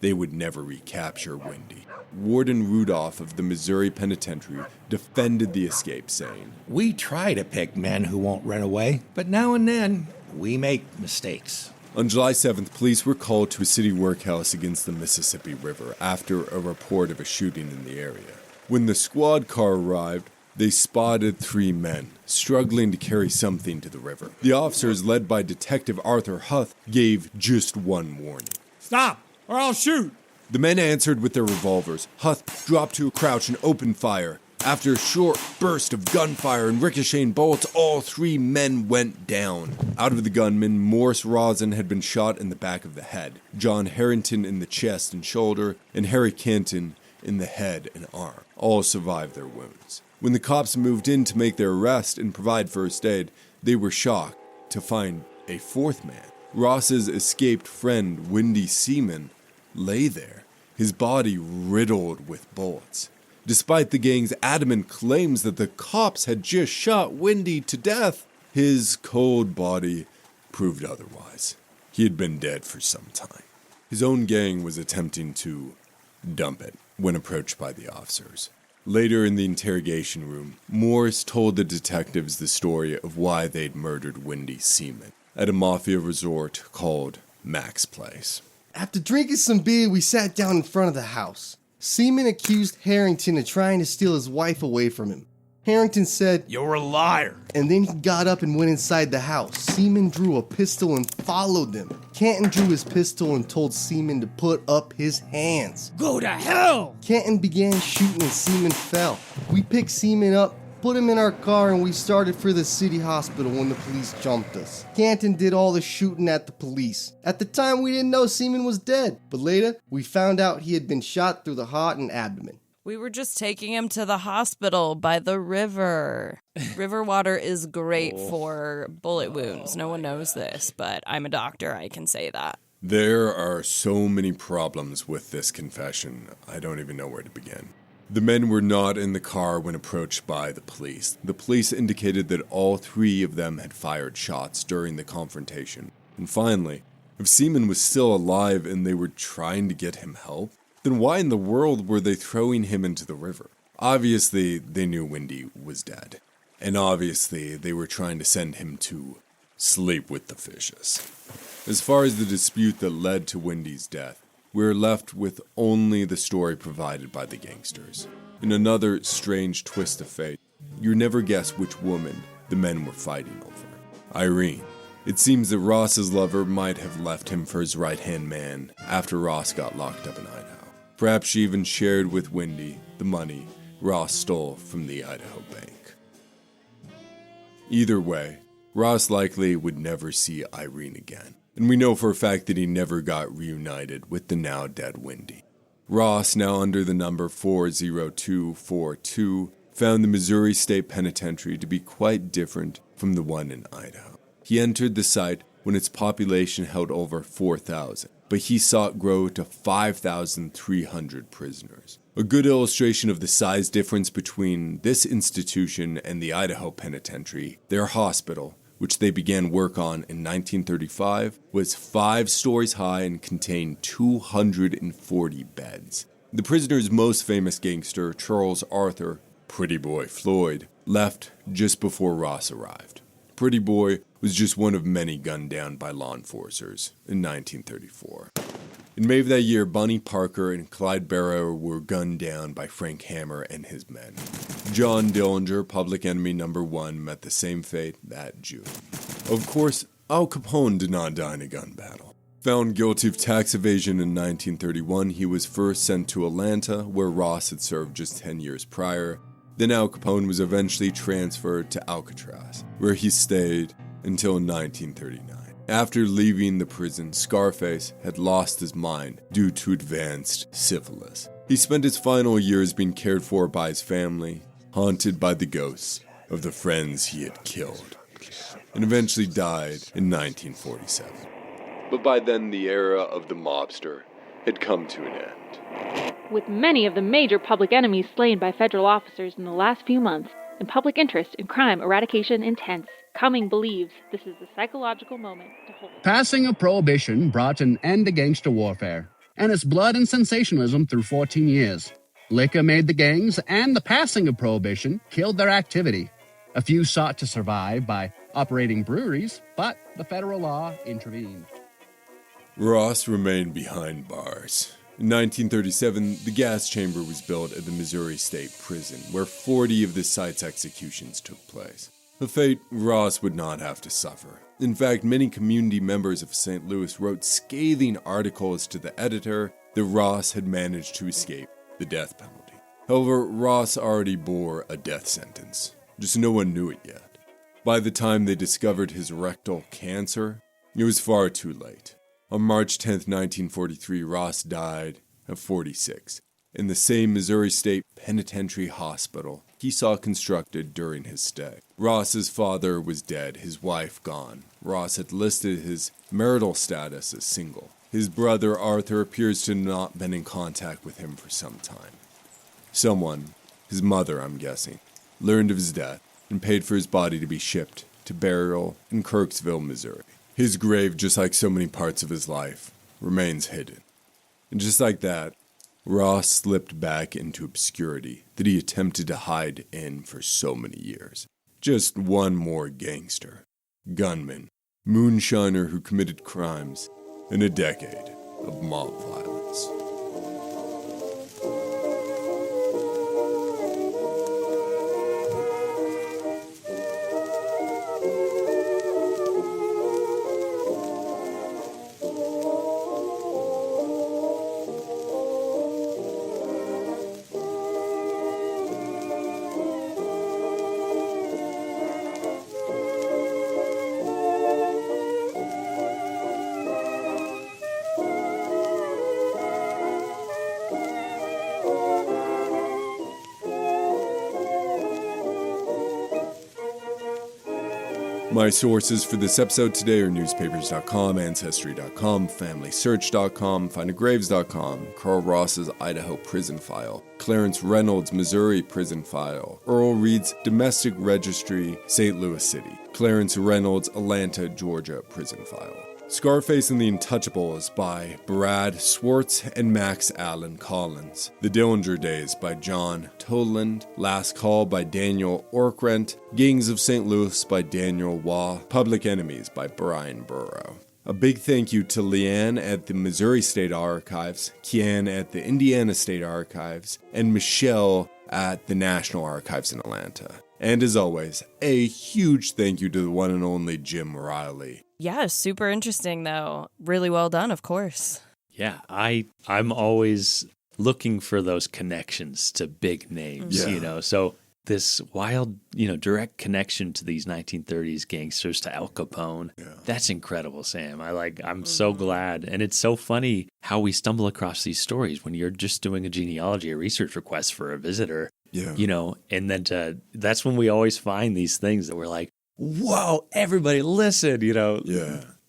They would never recapture Wendy. Warden Rudolph of the Missouri Penitentiary defended the escape, saying, "We try to pick men who won't run away, but now and then we make mistakes." On July 7th, police were called to a city workhouse against the Mississippi River after a report of a shooting in the area. When the squad car arrived, they spotted 3 men struggling to carry something to the river. The officers, led by Detective Arthur Huth, gave just one warning. "Stop, or I'll shoot!" The men answered with their revolvers. Huth dropped to a crouch and opened fire. After a short burst of gunfire and ricocheting bullets, all 3 men went down. Out of the gunmen, Morris Rosin had been shot in the back of the head, John Harrington in the chest and shoulder, and Harry Canton in the head and arm. All survived their wounds. When the cops moved in to make their arrest and provide first aid, they were shocked to find a 4th man. Ross's escaped friend, Wendy Seaman, lay there, his body riddled with bullets. Despite the gang's adamant claims that the cops had just shot Wendy to death, his cold body proved otherwise. He had been dead for some time. His own gang was attempting to dump it when approached by the officers. Later in the interrogation room, Morris told the detectives the story of why they'd murdered Wendy Seaman at a mafia resort called Mac's Place. After drinking some beer, we sat down in front of the house. Seaman accused Harrington of trying to steal his wife away from him. Harrington said, "You're a liar." And then he got up and went inside the house. Seaman drew a pistol and followed them. Canton drew his pistol and told Seaman to put up his hands. Go to hell! Canton began shooting and Seaman fell. We picked Seaman up, put him in our car, and we started for the city hospital when the police jumped us. Canton did all the shooting at the police. At the time, we didn't know Seaman was dead, but later, we found out he had been shot through the heart and abdomen. We were just taking him to the hospital by the river. River water is great for bullet wounds. No one knows this, but I'm a doctor. I can say that. There are so many problems with this confession, I don't even know where to begin. The men were not in the car when approached by the police. The police indicated that all three of them had fired shots during the confrontation. And finally, if Seaman was still alive and they were trying to get him help, then why in the world were they throwing him into the river? Obviously, they knew Wendy was dead. And obviously, they were trying to send him to sleep with the fishes. As far as the dispute that led to Wendy's death, we're left with only the story provided by the gangsters. In another strange twist of fate, you never guess which woman the men were fighting over. Irene. It seems that Ross's lover might have left him for his right-hand man after Ross got locked up in Idaho. Perhaps she even shared with Wendy the money Ross stole from the Idaho bank. Either way, Ross likely would never see Irene again. And we know for a fact that he never got reunited with the now dead Wendy. Ross, now under the number 40242, found the Missouri State Penitentiary to be quite different from the one in Idaho. He entered the site when its population held over 4,000, but he saw it grow to 5,300 prisoners. A good illustration of the size difference between this institution and the Idaho Penitentiary, their hospital, which they began work on in 1935, was 5 stories high and contained 240 beds. The prisoner's most famous gangster, Charles Arthur, Pretty Boy Floyd, left just before Ross arrived. Pretty Boy was just one of many gunned down by law enforcers in 1934. In May of that year, Bunny Parker and Clyde Barrow were gunned down by Frank Hammer and his men. John Dillinger, public enemy number 1, met the same fate that June. Of course, Al Capone did not die in a gun battle. Found guilty of tax evasion in 1931, he was first sent to Atlanta, where Ross had served just 10 years prior. Then Al Capone was eventually transferred to Alcatraz, where he stayed until 1939. After leaving the prison, Scarface had lost his mind due to advanced syphilis. He spent his final years being cared for by his family, haunted by the ghosts of the friends he had killed, and eventually died in 1947. But by then, the era of the mobster had come to an end. With many of the major public enemies slain by federal officers in the last few months, and public interest in crime eradication intense, Cumming believes this is the psychological moment to hold. Passing of Prohibition brought an end to gangster warfare and its blood and sensationalism through 14 years. Liquor made the gangs, and the passing of Prohibition killed their activity. A few sought to survive by operating breweries, but the federal law intervened. Ross remained behind bars. In 1937, the gas chamber was built at the Missouri State Prison, where 40 of the site's executions took place. A fate Ross would not have to suffer. In fact, many community members of St. Louis wrote scathing articles to the editor that Ross had managed to escape the death penalty. However, Ross already bore a death sentence, just no one knew it yet. By the time they discovered his rectal cancer, it was far too late. On March 10, 1943, Ross died at 46 in the same Missouri State Penitentiary hospital he saw constructed during his stay. Ross's father was dead, his wife gone. Ross had listed his marital status as single. His brother Arthur appears to have not been in contact with him for some time. Someone, his mother I'm guessing, learned of his death and paid for his body to be shipped to burial in Kirksville, Missouri. His grave, just like so many parts of his life, remains hidden. And just like that, Ross slipped back into obscurity that he attempted to hide in for so many years. Just one more gangster, gunman, moonshiner who committed crimes in a decade of mob violence. My sources for this episode today are newspapers.com, ancestry.com, familysearch.com, findagraves.com, Carl Ross's Idaho prison file, Clarence Reynolds' Missouri prison file, Earl Reed's domestic registry, St. Louis City, Clarence Reynolds' Atlanta, Georgia prison file. Scarface and the Untouchables by Brad Swartz and Max Allen Collins. The Dillinger Days by John Toland. Last Call by Daniel Orkrent. Gangs of St. Louis by Daniel Waugh. Public Enemies by Brian Burrow. A big thank you to Leanne at the Missouri State Archives, Kian at the Indiana State Archives, and Michelle at the National Archives in Atlanta. And as always, a huge thank you to the one and only Jim Riley. Yeah, super interesting, though. Really well done, of course. Yeah, I'm always looking for those connections to big names, So this wild, direct connection to these 1930s gangsters, to Al Capone, that's incredible, Sam. I'm so glad. And it's so funny how we stumble across these stories when you're just doing a genealogy or research request for a visitor. Yeah. And then that's when we always find these things that we're like, whoa, everybody listen,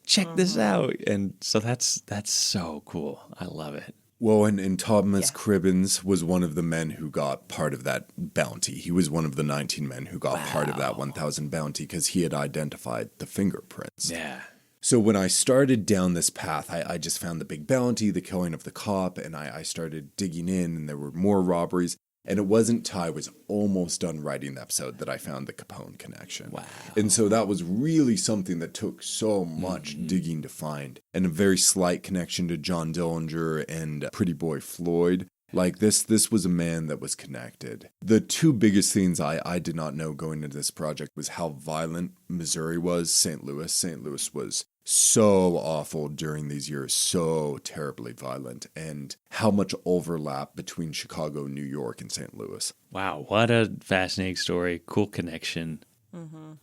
check this out. And so that's so cool. I love it. Well, and Thomas Cribbins was one of the men who got part of that bounty. He was one of the 19 men who got part of that 1,000 bounty because he had identified the fingerprints. Yeah. So when I started down this path, I just found the big bounty, the killing of the cop, and I started digging in, and there were more robberies. And it wasn't till I was almost done writing the episode that I found the Capone connection. Wow. And so that was really something that took so much digging to find. And a very slight connection to John Dillinger and Pretty Boy Floyd. Like this was a man that was connected. The two biggest things I did not know going into this project was how violent Missouri was, St. Louis. St. Louis was so awful during these years, so terribly violent, and how much overlap between Chicago, New York, and St. Louis. Wow, what a fascinating story. Cool connection.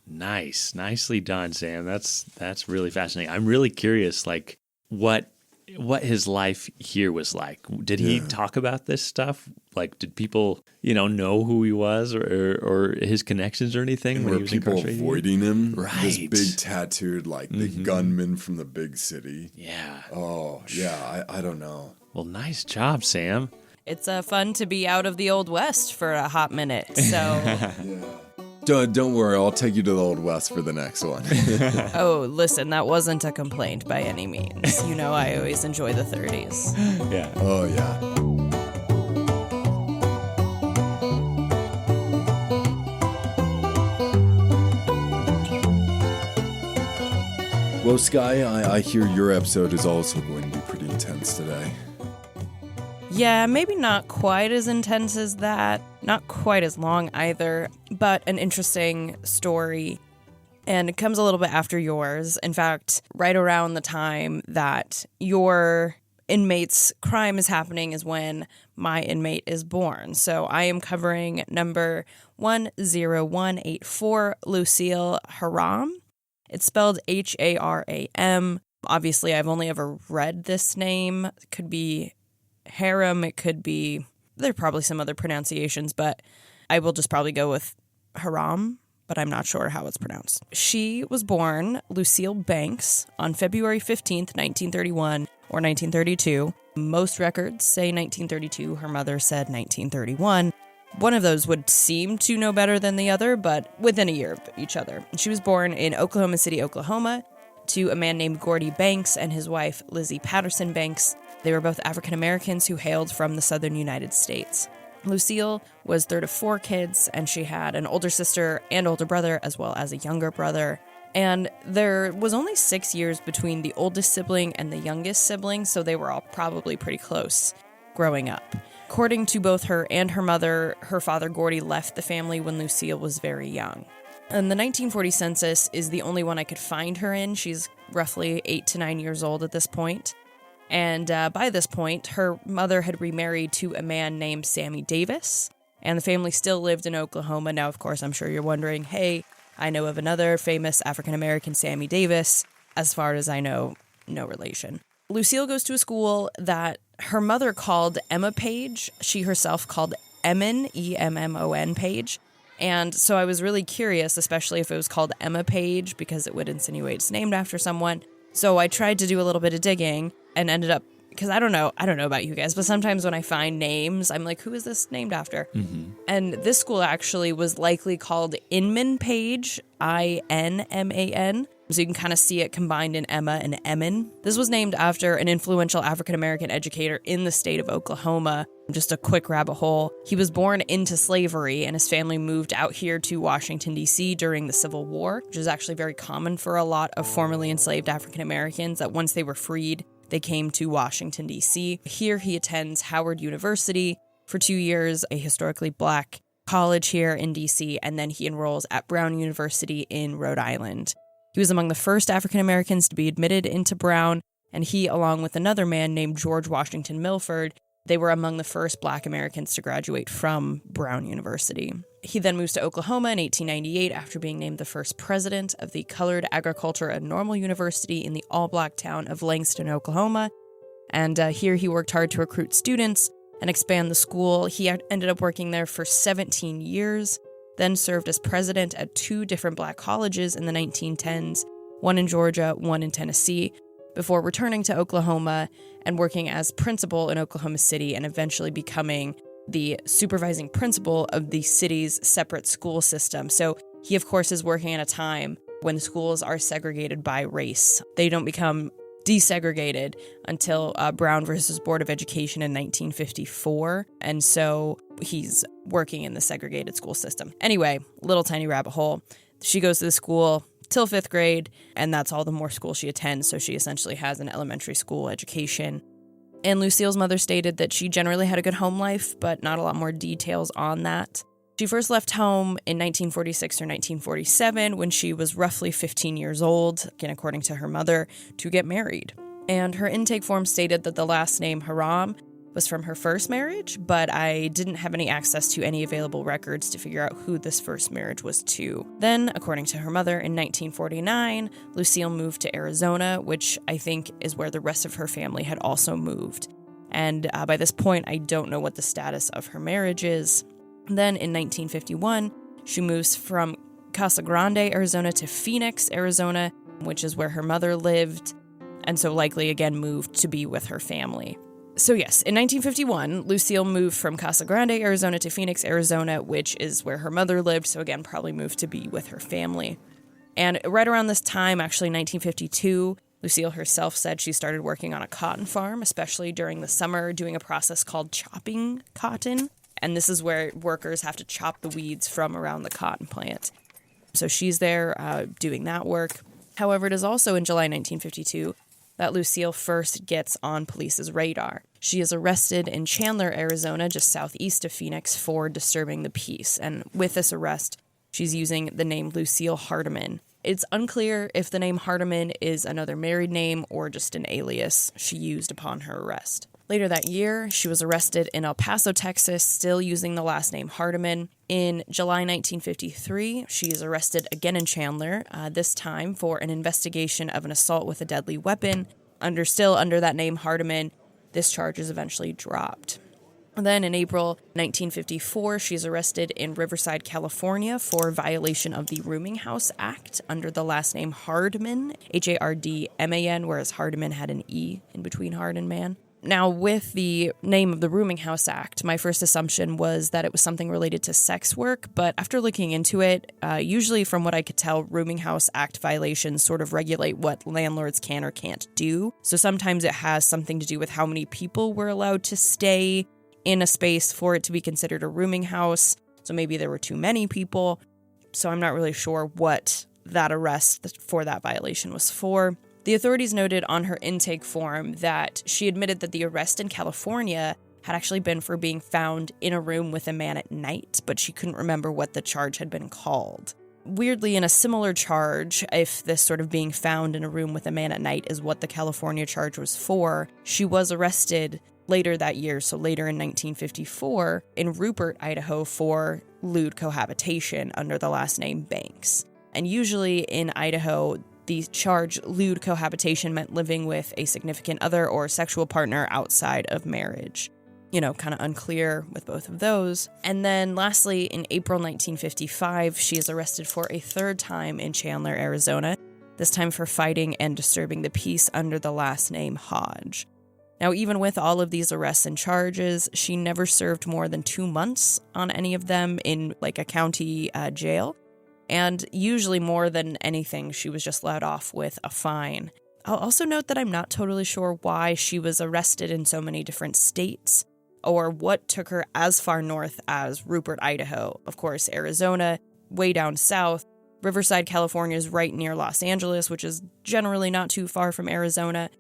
Nice. Nicely done, Sam. That's really fascinating. I'm really curious, what his life here was like. Did he talk about this stuff? Like, did people, know who he was or his connections or anything? And when were he was people avoiding him? Right. This big tattooed, the gunman from the big city. Yeah. Oh, yeah, I don't know. Well, nice job, Sam. It's fun to be out of the Old West for a hot minute, so... Don't worry, I'll take you to the Old West for the next one. Oh, listen, that wasn't a complaint by any means. I always enjoy the 30s. Yeah. Oh, yeah. Well, Skye, I hear your episode is also going to be pretty intense today. Yeah, maybe not quite as intense as that. Not quite as long either, but an interesting story. And it comes a little bit after yours. In fact, right around the time that your inmate's crime is happening is when my inmate is born. So I am covering number 10184, Lucille Haram. It's spelled Haram. Obviously, I've only ever read this name. It could be Haram, it could be, there are probably some other pronunciations, but I will just probably go with Haram, but I'm not sure how it's pronounced. She was born Lucille Banks on February 15th, 1931, or 1932. Most records say 1932. Her mother said 1931. One of those would seem to know better than the other, but within a year of each other. She was born in Oklahoma City, Oklahoma, to a man named Gordy Banks and his wife, Lizzie Patterson Banks. They were both African Americans who hailed from the southern United States. Lucille was third of 4 kids, and she had an older sister and older brother, as well as a younger brother. And there was only 6 years between the oldest sibling and the youngest sibling, so they were all probably pretty close growing up. According to both her and her mother, her father Gordy left the family when Lucille was very young. And the 1940 census is the only one I could find her in. She's roughly 8 to 9 years old at this point. And by this point, her mother had remarried to a man named Sammy Davis, and the family still lived in Oklahoma. Now, of course, I'm sure you're wondering, hey, I know of another famous African-American, Sammy Davis. As far as I know, no relation. Lucille goes to a school that her mother called Emma Page. She herself called Emmon, E-M-M-O-N Page. And so I was really curious, especially if it was called Emma Page, because it would insinuate it's named after someone. So I tried to do a little bit of digging and ended up, because I don't know about you guys, but sometimes when I find names, I'm like, who is this named after? Mm-hmm. And this school actually was likely called Inman Page, I-N-M-A-N. So you can kind of see it combined in Emma and Emmon. This was named after an influential African-American educator in the state of Oklahoma. Just a quick rabbit hole. He was born into slavery, and his family moved out here to Washington, D.C. during the Civil War, which is actually very common for a lot of formerly enslaved African-Americans, that once they were freed, they came to Washington, D.C. Here he attends Howard University for 2 years, a historically black college here in D.C., and then he enrolls at Brown University in Rhode Island. He was among the first African Americans to be admitted into Brown, and he, along with another man named George Washington Milford, they were among the first Black Americans to graduate from Brown University. He then moves to Oklahoma in 1898 after being named the first president of the Colored Agriculture and Normal University in the all-black town of Langston, Oklahoma. And here he worked hard to recruit students and expand the school. He ended up working there for 17 years, then served as president at 2 different black colleges in the 1910s, one in Georgia, one in Tennessee, before returning to Oklahoma and working as principal in Oklahoma City and eventually becoming the supervising principal of the city's separate school system. So he, of course, is working at a time when schools are segregated by race. They don't become desegregated until Brown versus Board of Education in 1954. And so he's working in the segregated school system. Anyway, little tiny rabbit hole. She goes to the school till 5th grade, and that's all the more school she attends. So she essentially has an elementary school education. And Lucille's mother stated that she generally had a good home life, but not a lot more details on that. She first left home in 1946 or 1947 when she was roughly 15 years old, again, according to her mother, to get married. And her intake form stated that the last name Haram was from her first marriage, but I didn't have any access to any available records to figure out who this first marriage was to. Then, according to her mother, in 1949, Lucille moved to Arizona, which I think is where the rest of her family had also moved. And by this point, I don't know what the status of her marriage is. Then, in 1951, she moves from Casa Grande, Arizona to Phoenix, Arizona, which is where her mother lived, and so likely again moved to be with her family. So yes, in 1951, Lucille moved from Casa Grande, Arizona to Phoenix, Arizona, which is where her mother lived, so again, probably moved to be with her family. And right around this time, actually 1952, Lucille herself said she started working on a cotton farm, especially during the summer, doing a process called chopping cotton. And this is where workers have to chop the weeds from around the cotton plant. So she's there doing that work. However, it is also in July 1952 that Lucille first gets on police's radar. She is arrested in Chandler, Arizona, just southeast of Phoenix, for disturbing the peace. And with this arrest, she's using the name Lucille Hardiman. It's unclear if the name Hardiman is another married name or just an alias she used upon her arrest. Later that year, she was arrested in El Paso, Texas, still using the last name Hardiman. In July 1953, she is arrested again in Chandler, this time for an investigation of an assault with a deadly weapon. Still under that name Hardiman, this charge is eventually dropped. Then in April 1954, she's arrested in Riverside, California for violation of the Rooming House Act under the last name Hardman, Hardman, whereas Hardiman had an E in between Hard and Man. Now, with the name of the Rooming House Act, my first assumption was that it was something related to sex work, but after looking into it, usually from what I could tell, Rooming House Act violations sort of regulate what landlords can or can't do. So sometimes it has something to do with how many people were allowed to stay in a space for it to be considered a rooming house. So maybe there were too many people. So I'm not really sure what that arrest for that violation was for. The authorities noted on her intake form that she admitted that the arrest in California had actually been for being found in a room with a man at night, but she couldn't remember what the charge had been called. Weirdly, in a similar charge, if this sort of being found in a room with a man at night is what the California charge was for, she was arrested later that year, so later in 1954, in Rupert, Idaho, for lewd cohabitation under the last name Banks. And usually in Idaho, the charge lewd cohabitation meant living with a significant other or sexual partner outside of marriage. You know, kind of unclear with both of those. And then lastly, in April 1955, she is arrested for a third time in Chandler, Arizona, this time for fighting and disturbing the peace under the last name Hodge. Now, even with all of these arrests and charges, she never served more than 2 months on any of them in like a county jail. And usually more than anything, she was just let off with a fine. I'll also note that I'm not totally sure why she was arrested in so many different states, or what took her as far north as Rupert, Idaho. Of course, Arizona, way down south. Riverside, California is right near Los Angeles, which is generally not too far from Arizona.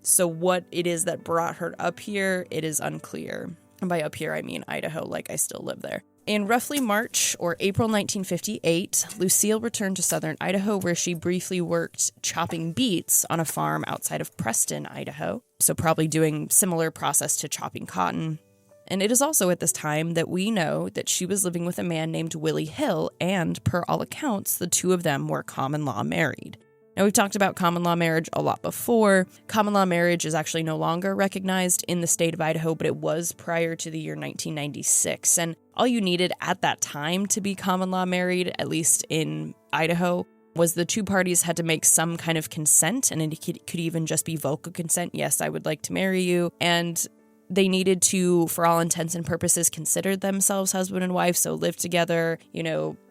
So what it is that brought her up here, it is unclear. And by up here, I mean Idaho, like I still live there. In roughly March or April 1958, Lucille returned to southern Idaho, where she briefly worked chopping beets on a farm outside of Preston, Idaho. So probably doing similar process to chopping cotton. And it is also at this time that we know that she was living with a man named Willie Hill, and per all accounts, the two of them were common law married. Now, we've talked about common law marriage a lot before. Common law marriage is actually no longer recognized in the state of Idaho, but it was prior to the year 1996. And all you needed at that time to be common law married, at least in Idaho, was the two parties had to make some kind of consent, and it could even just be vocal consent. Yes, I would like to marry you. And they needed to, for all intents and purposes, consider themselves husband and wife, so live together,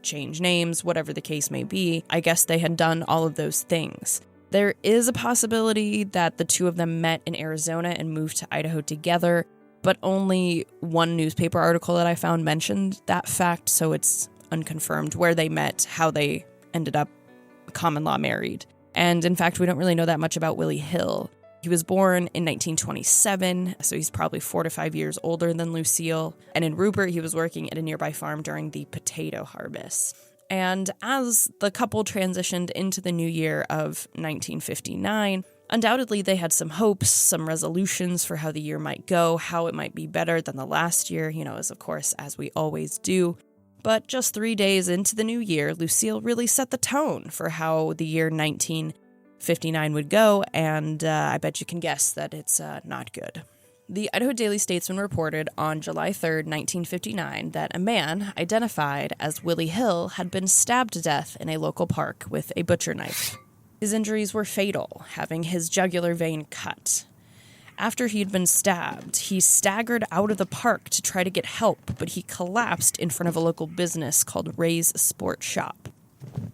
change names, whatever the case may be. I guess they had done all of those things. There is a possibility that the two of them met in Arizona and moved to Idaho together, but only one newspaper article that I found mentioned that fact, so it's unconfirmed where they met, how they ended up common law married. And in fact, we don't really know that much about Willie Hill. He was born in 1927, so he's probably 4 to 5 years older than Lucille. And in Rupert, he was working at a nearby farm during the potato harvest. And as the couple transitioned into the new year of 1959, undoubtedly they had some hopes, some resolutions for how the year might go, how it might be better than the last year, as we always do. But just 3 days into the new year, Lucille really set the tone for how the year 1959 would go, and I bet you can guess that it's not good. The Idaho Daily Statesman reported on July 3rd, 1959, that a man identified as Willie Hill had been stabbed to death in a local park with a butcher knife. His injuries were fatal, having his jugular vein cut. After he'd been stabbed, he staggered out of the park to try to get help, but he collapsed in front of a local business called Ray's Sport Shop.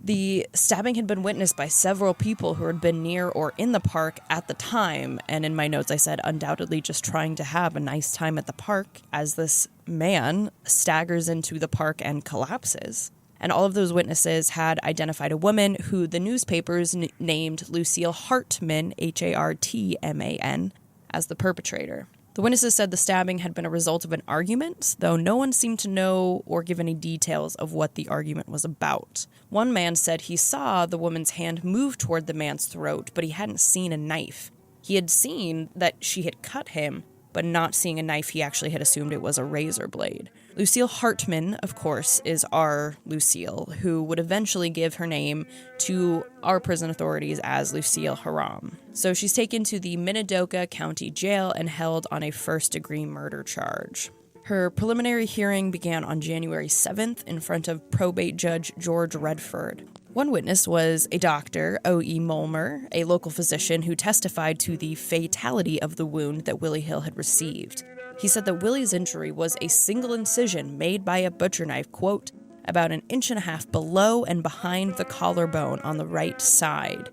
The stabbing had been witnessed by several people who had been near or in the park at the time, and in my notes I said undoubtedly just trying to have a nice time at the park as this man staggers into the park and collapses. And all of those witnesses had identified a woman who the newspapers named Lucille Hartman, Hartman, as the perpetrator. The witnesses said the stabbing had been a result of an argument, though no one seemed to know or give any details of what the argument was about. One man said he saw the woman's hand move toward the man's throat, but he hadn't seen a knife. He had seen that she had cut him, but not seeing a knife, he actually had assumed it was a razor blade. Lucille Hartman, of course, is our Lucille, who would eventually give her name to our prison authorities as Lucille Haram. So she's taken to the Minidoka County Jail and held on a first-degree murder charge. Her preliminary hearing began on January 7th in front of probate judge George Redford. One witness was a doctor, O.E. Molmer, a local physician who testified to the fatality of the wound that Willie Hill had received. He said that Willie's injury was a single incision made by a butcher knife, quote, about 1.5 inches below and behind the collarbone on the right side.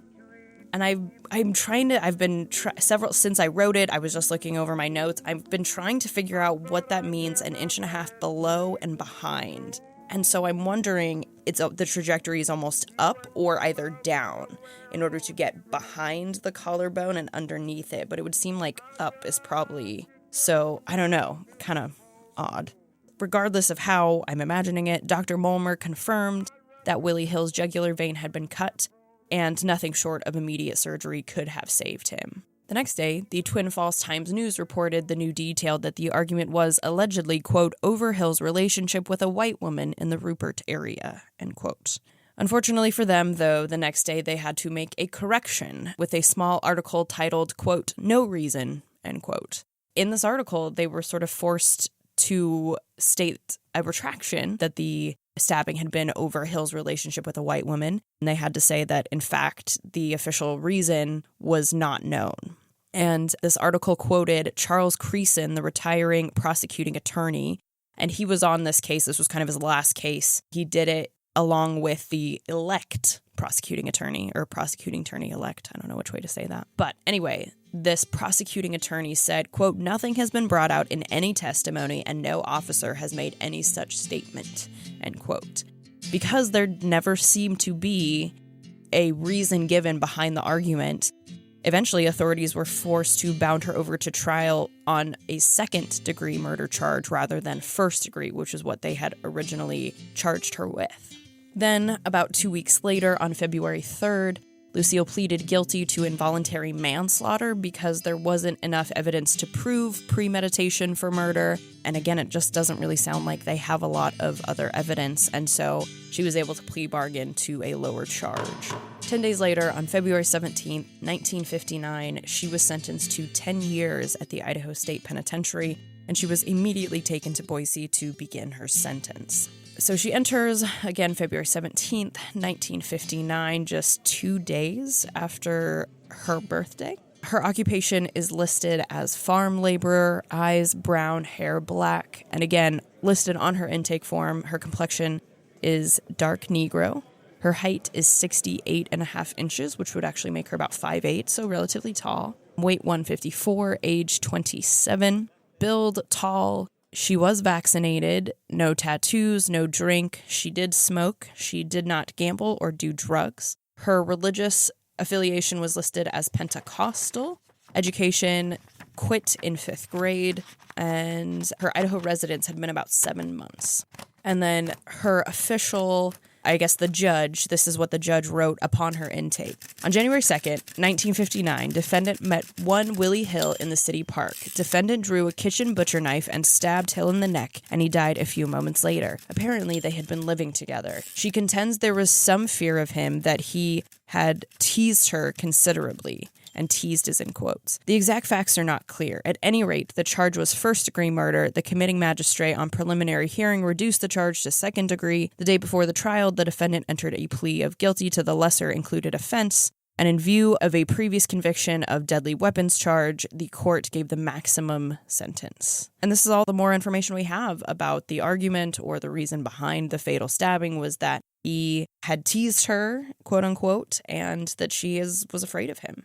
And since I wrote it, I was just looking over my notes. I've been trying to figure out what that means, 1.5 inches below and behind. And so I'm wondering, the trajectory is almost up or either down in order to get behind the collarbone and underneath it. But it would seem like up is probably, so I don't know, kind of odd. Regardless of how I'm imagining it, Dr. Molmer confirmed that Willie Hill's jugular vein had been cut and nothing short of immediate surgery could have saved him. The next day, the Twin Falls Times-News reported the new detail that the argument was allegedly, quote, over Hill's relationship with a white woman in the Rupert area, end quote. Unfortunately for them, though, the next day they had to make a correction with a small article titled, quote, no reason, end quote. In this article, they were sort of forced to state a retraction that the stabbing had been over Hill's relationship with a white woman, and they had to say that, in fact, the official reason was not known. And this article quoted Charles Creason, the retiring prosecuting attorney, and he was on this case. This was kind of his last case. He did it along with the elect prosecuting attorney, or prosecuting attorney-elect. I don't know which way to say that. But anyway, this prosecuting attorney said, quote, nothing has been brought out in any testimony and no officer has made any such statement, end quote. Because there never seemed to be a reason given behind the argument, eventually authorities were forced to bound her over to trial on a second-degree murder charge rather than first-degree, which is what they had originally charged her with. Then, about 2 weeks later, on February 3rd, Lucille pleaded guilty to involuntary manslaughter because there wasn't enough evidence to prove premeditation for murder. And again, it just doesn't really sound like they have a lot of other evidence. And so she was able to plea bargain to a lower charge. 10 days later, on February 17th, 1959, she was sentenced to 10 years at the Idaho State Penitentiary, and she was immediately taken to Boise to begin her sentence. So she enters, again, February 17th, 1959, just 2 days after her birthday. Her occupation is listed as farm laborer, eyes brown, hair black, and again, listed on her intake form, her complexion is dark Negro. Her height is 68.5 inches, which would actually make her about 5'8", so relatively tall. Weight 154, age 27, build tall. She was vaccinated, no tattoos, no drink. She did smoke. She did not gamble or do drugs. Her religious affiliation was listed as Pentecostal. Education, quit in 5th grade. And her Idaho residence had been about 7 months. And then her official, I guess the judge, this is what the judge wrote upon her intake. On January 2nd, 1959, defendant met one Willie Hill in the city park. Defendant drew a kitchen butcher knife and stabbed Hill in the neck, and he died a few moments later. Apparently, they had been living together. She contends there was some fear of him that he had teased her considerably. And teased is in quotes. The exact facts are not clear. At any rate, the charge was first-degree murder. The committing magistrate on preliminary hearing reduced the charge to second degree. The day before the trial, the defendant entered a plea of guilty to the lesser included offense. And in view of a previous conviction of deadly weapons charge, the court gave the maximum sentence. And this is all the more information we have about the argument or the reason behind the fatal stabbing was that he had teased her, quote unquote, and that she was afraid of him.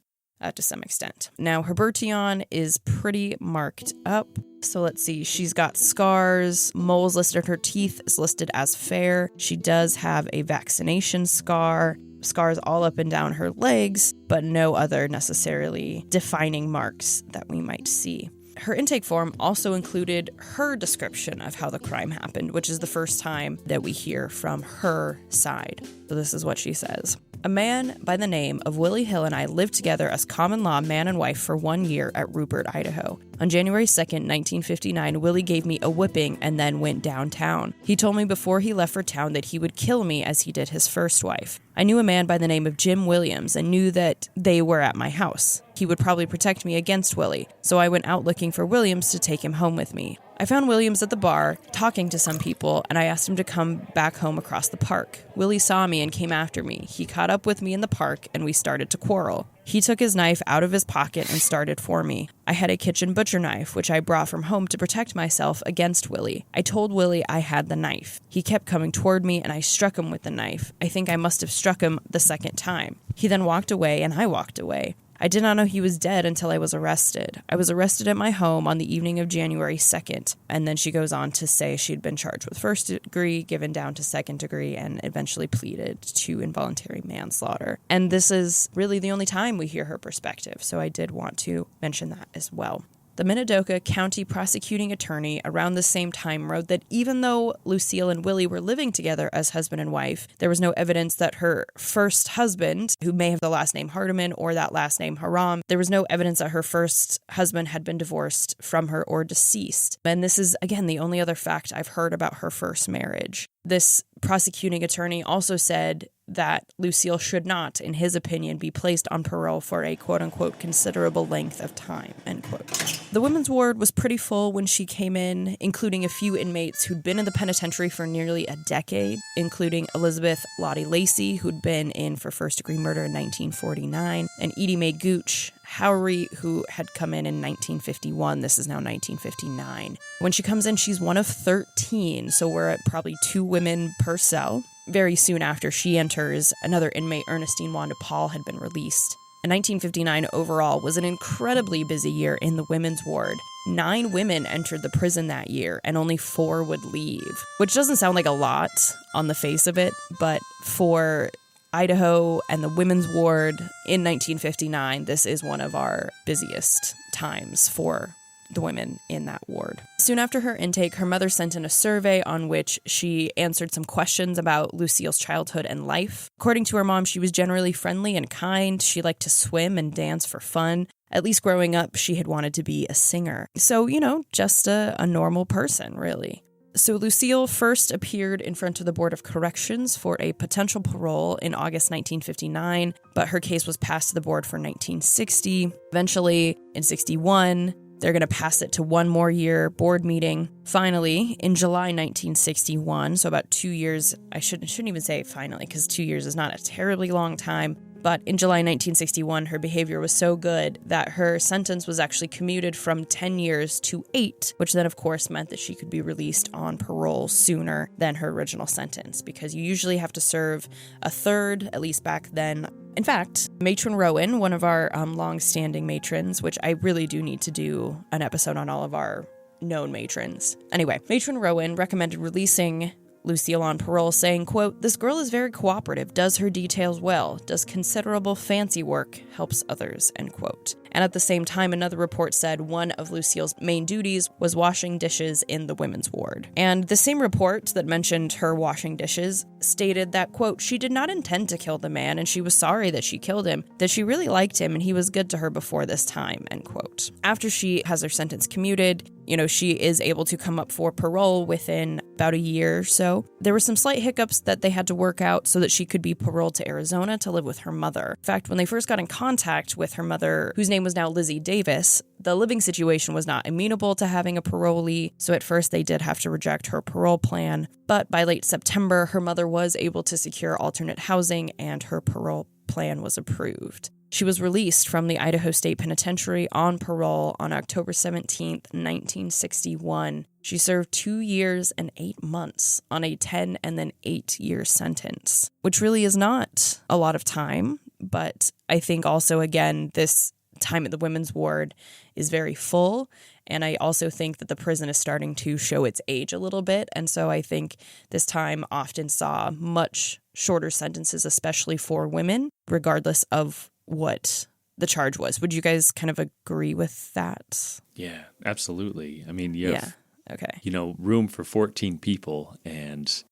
To some extent. Now, her Bertillon is pretty marked up. So let's see. She's got scars. Moles listed. Her teeth is listed as fair. She does have a vaccination scar. Scars all up and down her legs, but no other necessarily defining marks that we might see. Her intake form also included her description of how the crime happened, which is the first time that we hear from her side. So this is what she says. A man by the name of Willie Hill and I lived together as common law man and wife for 1 year at Rupert, Idaho. On January 2nd, 1959, Willie gave me a whipping and then went downtown. He told me before he left for town that he would kill me as he did his first wife. I knew a man by the name of Jim Williams and knew that they were at my house. He would probably protect me against Willie, so I went out looking for Williams to take him home with me. I found Williams at the bar, talking to some people, and I asked him to come back home across the park. Willie saw me and came after me. He caught up with me in the park, and we started to quarrel. He took his knife out of his pocket and started for me. I had a kitchen butcher knife, which I brought from home to protect myself against Willie. I told Willie I had the knife. He kept coming toward me, and I struck him with the knife. I think I must have struck him the second time. He then walked away, and I walked away. I did not know he was dead until I was arrested. I was arrested at my home on the evening of January 2nd. And then she goes on to say she'd been charged with first degree, given down to second degree, and eventually pleaded to involuntary manslaughter. And this is really the only time we hear her perspective, so I did want to mention that as well. The Minidoka County prosecuting attorney around the same time wrote that even though Lucille and Willie were living together as husband and wife, there was no evidence that her first husband, who may have the last name Hardiman or that last name Haram, there was no evidence that her first husband had been divorced from her or deceased. And this is, again, the only other fact I've heard about her first marriage. This prosecuting attorney also said that Lucille should not, in his opinion, be placed on parole for a quote-unquote considerable length of time, end quote. The women's ward was pretty full when she came in, including a few inmates who'd been in the penitentiary for nearly a decade, including Elizabeth Lottie Lacey, who'd been in for first-degree murder in 1949, and Edie Mae Gooch Howery, who had come in 1951. This is now 1959. When she comes in, she's one of 13, so we're at probably 2 women per cell. Very soon after she enters, another inmate, Ernestine Wanda Paul, had been released. And 1959 overall was an incredibly busy year in the women's ward. 9 women entered the prison that year, and only 4 would leave, which doesn't sound like a lot on the face of it, but for Idaho and the women's ward in 1959, this is one of our busiest times for the women in that ward. Soon after her intake, her mother sent in a survey on which she answered some questions about Lucille's childhood and life. According to her mom, she was generally friendly and kind. She liked to swim and dance for fun. At least growing up, she had wanted to be a singer. So, just a normal person, really. So Lucille first appeared in front of the Board of Corrections for a potential parole in August 1959, but her case was passed to the board for 1960. Eventually, in 61, they're going to pass it to one more year board meeting. Finally, in July 1961, so about 2 years, I shouldn't even say finally, because 2 years is not a terribly long time, but in July 1961, her behavior was so good that her sentence was actually commuted from 10 years to 8, which then, of course, meant that she could be released on parole sooner than her original sentence, because you usually have to serve a third, at least back then. In fact, Matron Rowan, one of our long-standing matrons, which I really do need to do an episode on all of our known matrons. Anyway, Matron Rowan recommended releasing Lucille on parole, saying, quote, "This girl is very cooperative, does her details well, does considerable fancy work, helps others," end quote. And at the same time, another report said one of Lucille's main duties was washing dishes in the women's ward. And the same report that mentioned her washing dishes stated that, quote, "She did not intend to kill the man, and she was sorry that she killed him, that she really liked him, and he was good to her before this time," end quote. After she has her sentence commuted, she is able to come up for parole within about a year or so. There were some slight hiccups that they had to work out so that she could be paroled to Arizona to live with her mother. In fact, when they first got in contact with her mother, whose name was now Lizzie Davis, the living situation was not amenable to having a parolee, so at first they did have to reject her parole plan. But by late September, her mother was able to secure alternate housing and her parole plan was approved. She was released from the Idaho State Penitentiary on parole on October 17th, 1961. She served 2 years and 8 months on a 10 and then 8-year sentence, which really is not a lot of time. But I think also, again, this time at the women's ward is very full. And I also think that the prison is starting to show its age a little bit. And so I think this time often saw much shorter sentences, especially for women, regardless of what the charge was. Would you guys kind of agree with that? Yeah, absolutely. I mean, you have, okay. Room for 14 people and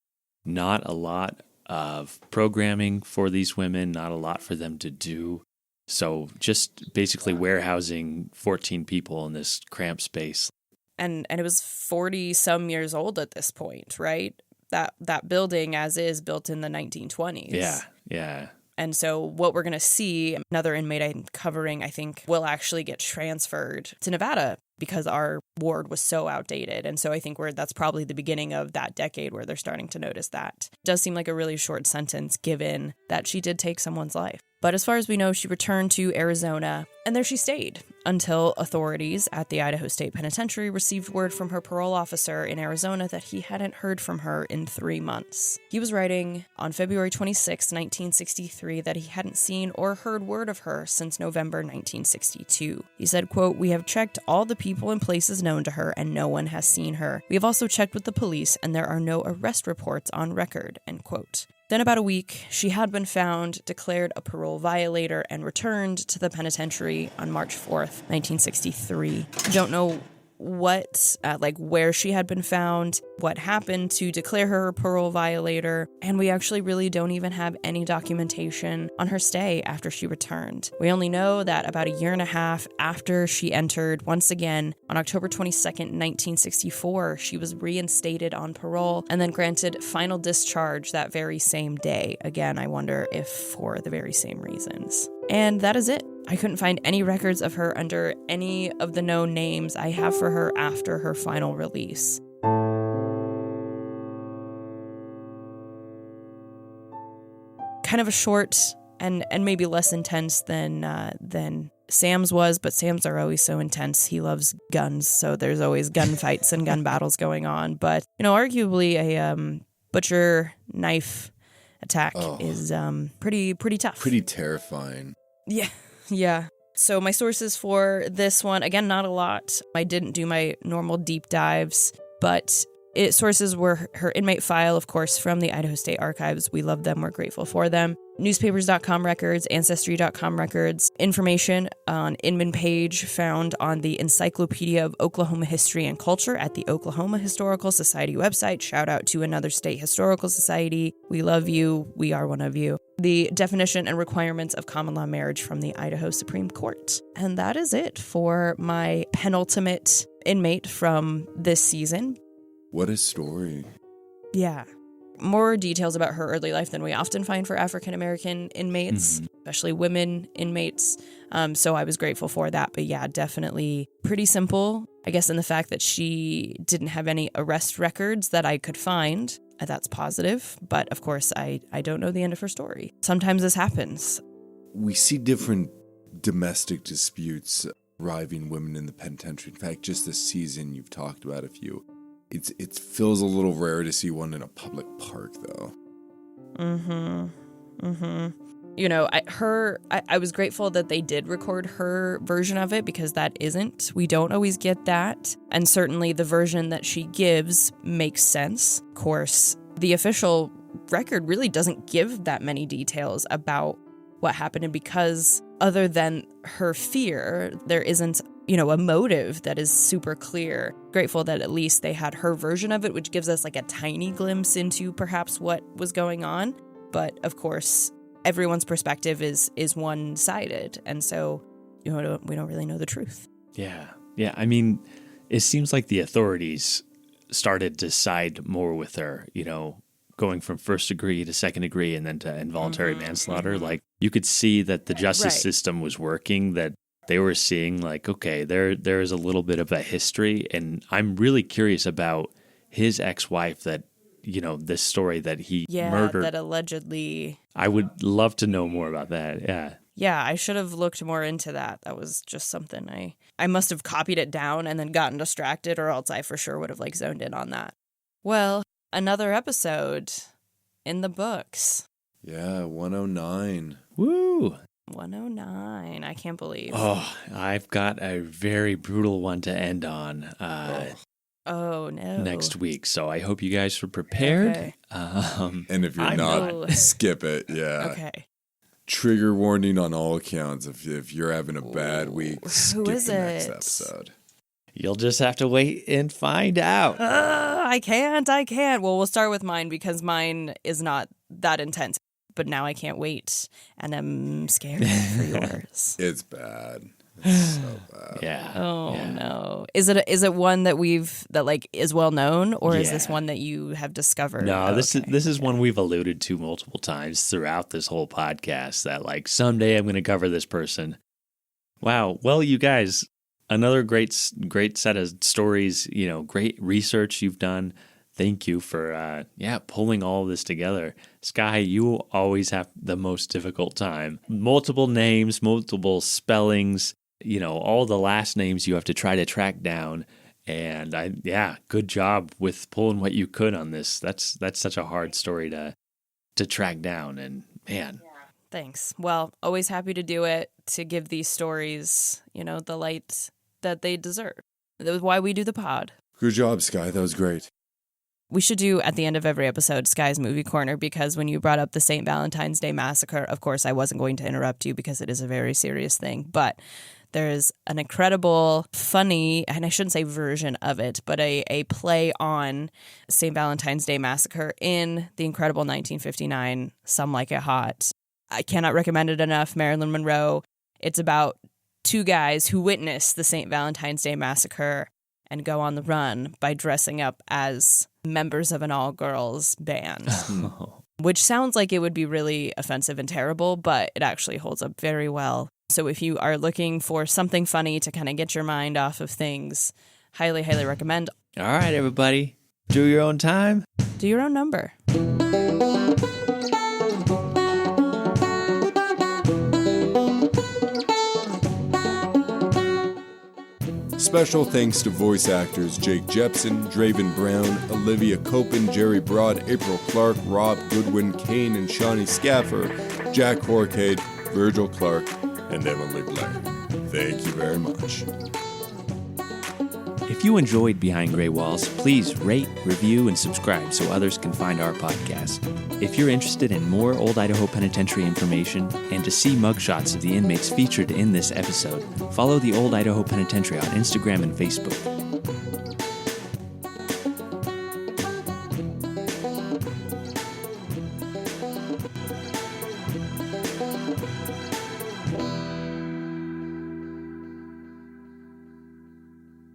not a lot of programming for these women, not a lot for them to do. So just basically warehousing 14 people in this cramped space. And it was 40 some years old at this point, right? That building as is built in the 1920s. Yeah. And so what we're going to see, another inmate I'm covering, I think, will actually get transferred to Nevada because our ward was so outdated. And so I think that's probably the beginning of that decade where they're starting to notice that. It does seem like a really short sentence given that she did take someone's life. But as far as we know, she returned to Arizona, and there she stayed until authorities at the Idaho State Penitentiary received word from her parole officer in Arizona that he hadn't heard from her in 3 months. He was writing on February 26, 1963, that he hadn't seen or heard word of her since November 1962. He said, quote, "We have checked all the people and places known to her, and no one has seen her. We have also checked with the police, and there are no arrest reports on record," end quote. Then about a week, she had been found, declared a parole violator, and returned to the penitentiary on March 4th, 1963. We don't know where she had been found, what happened to declare her a parole violator, and we actually really don't even have any documentation on her stay after she returned. We only know that about a year and a half after she entered, once again, on October 22nd, 1964, she was reinstated on parole and then granted final discharge that very same day. Again, I wonder if for the very same reasons. And that is it. I couldn't find any records of her under any of the known names I have for her after her final release. Kind of a short and maybe less intense than Sam's was, but Sam's are always so intense. He loves guns, so there's always gunfights and gun battles going on. But, arguably a butcher knife attack is pretty tough. Pretty terrifying. Yeah. So my sources for this one, again, not a lot. I didn't do my normal deep dives, but sources were her inmate file, of course, from the Idaho State Archives. We love them. We're grateful for them. Newspapers.com records, Ancestry.com records, information on Inman page found on the Encyclopedia of Oklahoma History and Culture at the Oklahoma Historical Society website. Shout out to another state historical society. We love you. We are one of you. The definition and requirements of common law marriage from the Idaho Supreme Court. And that is it for my penultimate inmate from this season. What a story. Yeah. More details about her early life than we often find for African-American inmates, especially women inmates. So I was grateful for that. But yeah, definitely pretty simple, I guess, in the fact that she didn't have any arrest records that I could find. That's positive. But of course, I don't know the end of her story. Sometimes this happens. We see different domestic disputes driving women in the penitentiary. In fact, just this season, you've talked about a few. It feels a little rare to see one in a public park, though. I was grateful that they did record her version of it because that isn't. We don't always get that. And certainly the version that she gives makes sense. Of course, the official record really doesn't give that many details about what happened. And because other than her fear, there isn't a motive that is super clear. Grateful that at least they had her version of it, which gives us like a tiny glimpse into perhaps what was going on. But of course, everyone's perspective is one-sided. And so, we don't really know the truth. Yeah. I mean, it seems like the authorities started to side more with her, going from first degree to second degree and then to involuntary manslaughter. Like you could see that the justice system was working, that they were seeing like, okay, there is a little bit of a history. And I'm really curious about his ex-wife that, this story that he murdered. That allegedly. I would love to know more about that. Yeah. Yeah, I should have looked more into that. That was just something I must have copied it down and then gotten distracted, or else I for sure would have zoned in on that. Well, another episode in the books. Yeah, 109. Woo! 109. I can't believe. Oh, I've got a very brutal one to end on. Oh, no. Next week. So I hope you guys are prepared. Okay. And if you're not, skip it. Yeah. Okay. Trigger warning on all accounts. If you're having a bad week, skip the next episode. You'll just have to wait and find out. I can't. Well, we'll start with mine because mine is not that intense. But now I can't wait, and I'm scared for yours. It's bad. Yeah. Oh no. Is it one that is well known, or is this one that you have discovered? No, this is one we've alluded to multiple times throughout this whole podcast, that like someday I'm going to cover this person. Wow. Well, you guys, another great set of stories, great research you've done. Thank you for pulling all of this together. Skye, you always have the most difficult time. Multiple names, multiple spellings, all the last names you have to try to track down. And good job with pulling what you could on this. That's such a hard story to track down, and man. Thanks. Well, always happy to do it, to give these stories, the light that they deserve. That was why we do the pod. Good job, Skye. That was great. We should do, at the end of every episode, Skye's Movie Corner, because when you brought up the St. Valentine's Day Massacre, of course, I wasn't going to interrupt you because it is a very serious thing, but there's an incredible, funny, and I shouldn't say version of it, but a play on St. Valentine's Day Massacre in the incredible 1959 Some Like It Hot. I cannot recommend it enough. Marilyn Monroe. It's about two guys who witness the St. Valentine's Day Massacre and go on the run by dressing up as members of an all-girls band, which sounds like it would be really offensive and terrible, but it actually holds up very well. So if you are looking for something funny to kind of get your mind off of things, highly, highly recommend. All right, everybody. Do your own time. Do your own number. Special thanks to voice actors Jake Jepson, Draven Brown, Olivia Copen, Jerry Broad, April Clark, Rob Goodwin, Kane and Shawnee Scaffer, Jack Horcade, Virgil Clark, and Emily Blair. Thank you very much. If you enjoyed Behind Gray Walls, please rate, review, and subscribe so others can find our podcast. If you're interested in more Old Idaho Penitentiary information and to see mugshots of the inmates featured in this episode, follow the Old Idaho Penitentiary on Instagram and Facebook.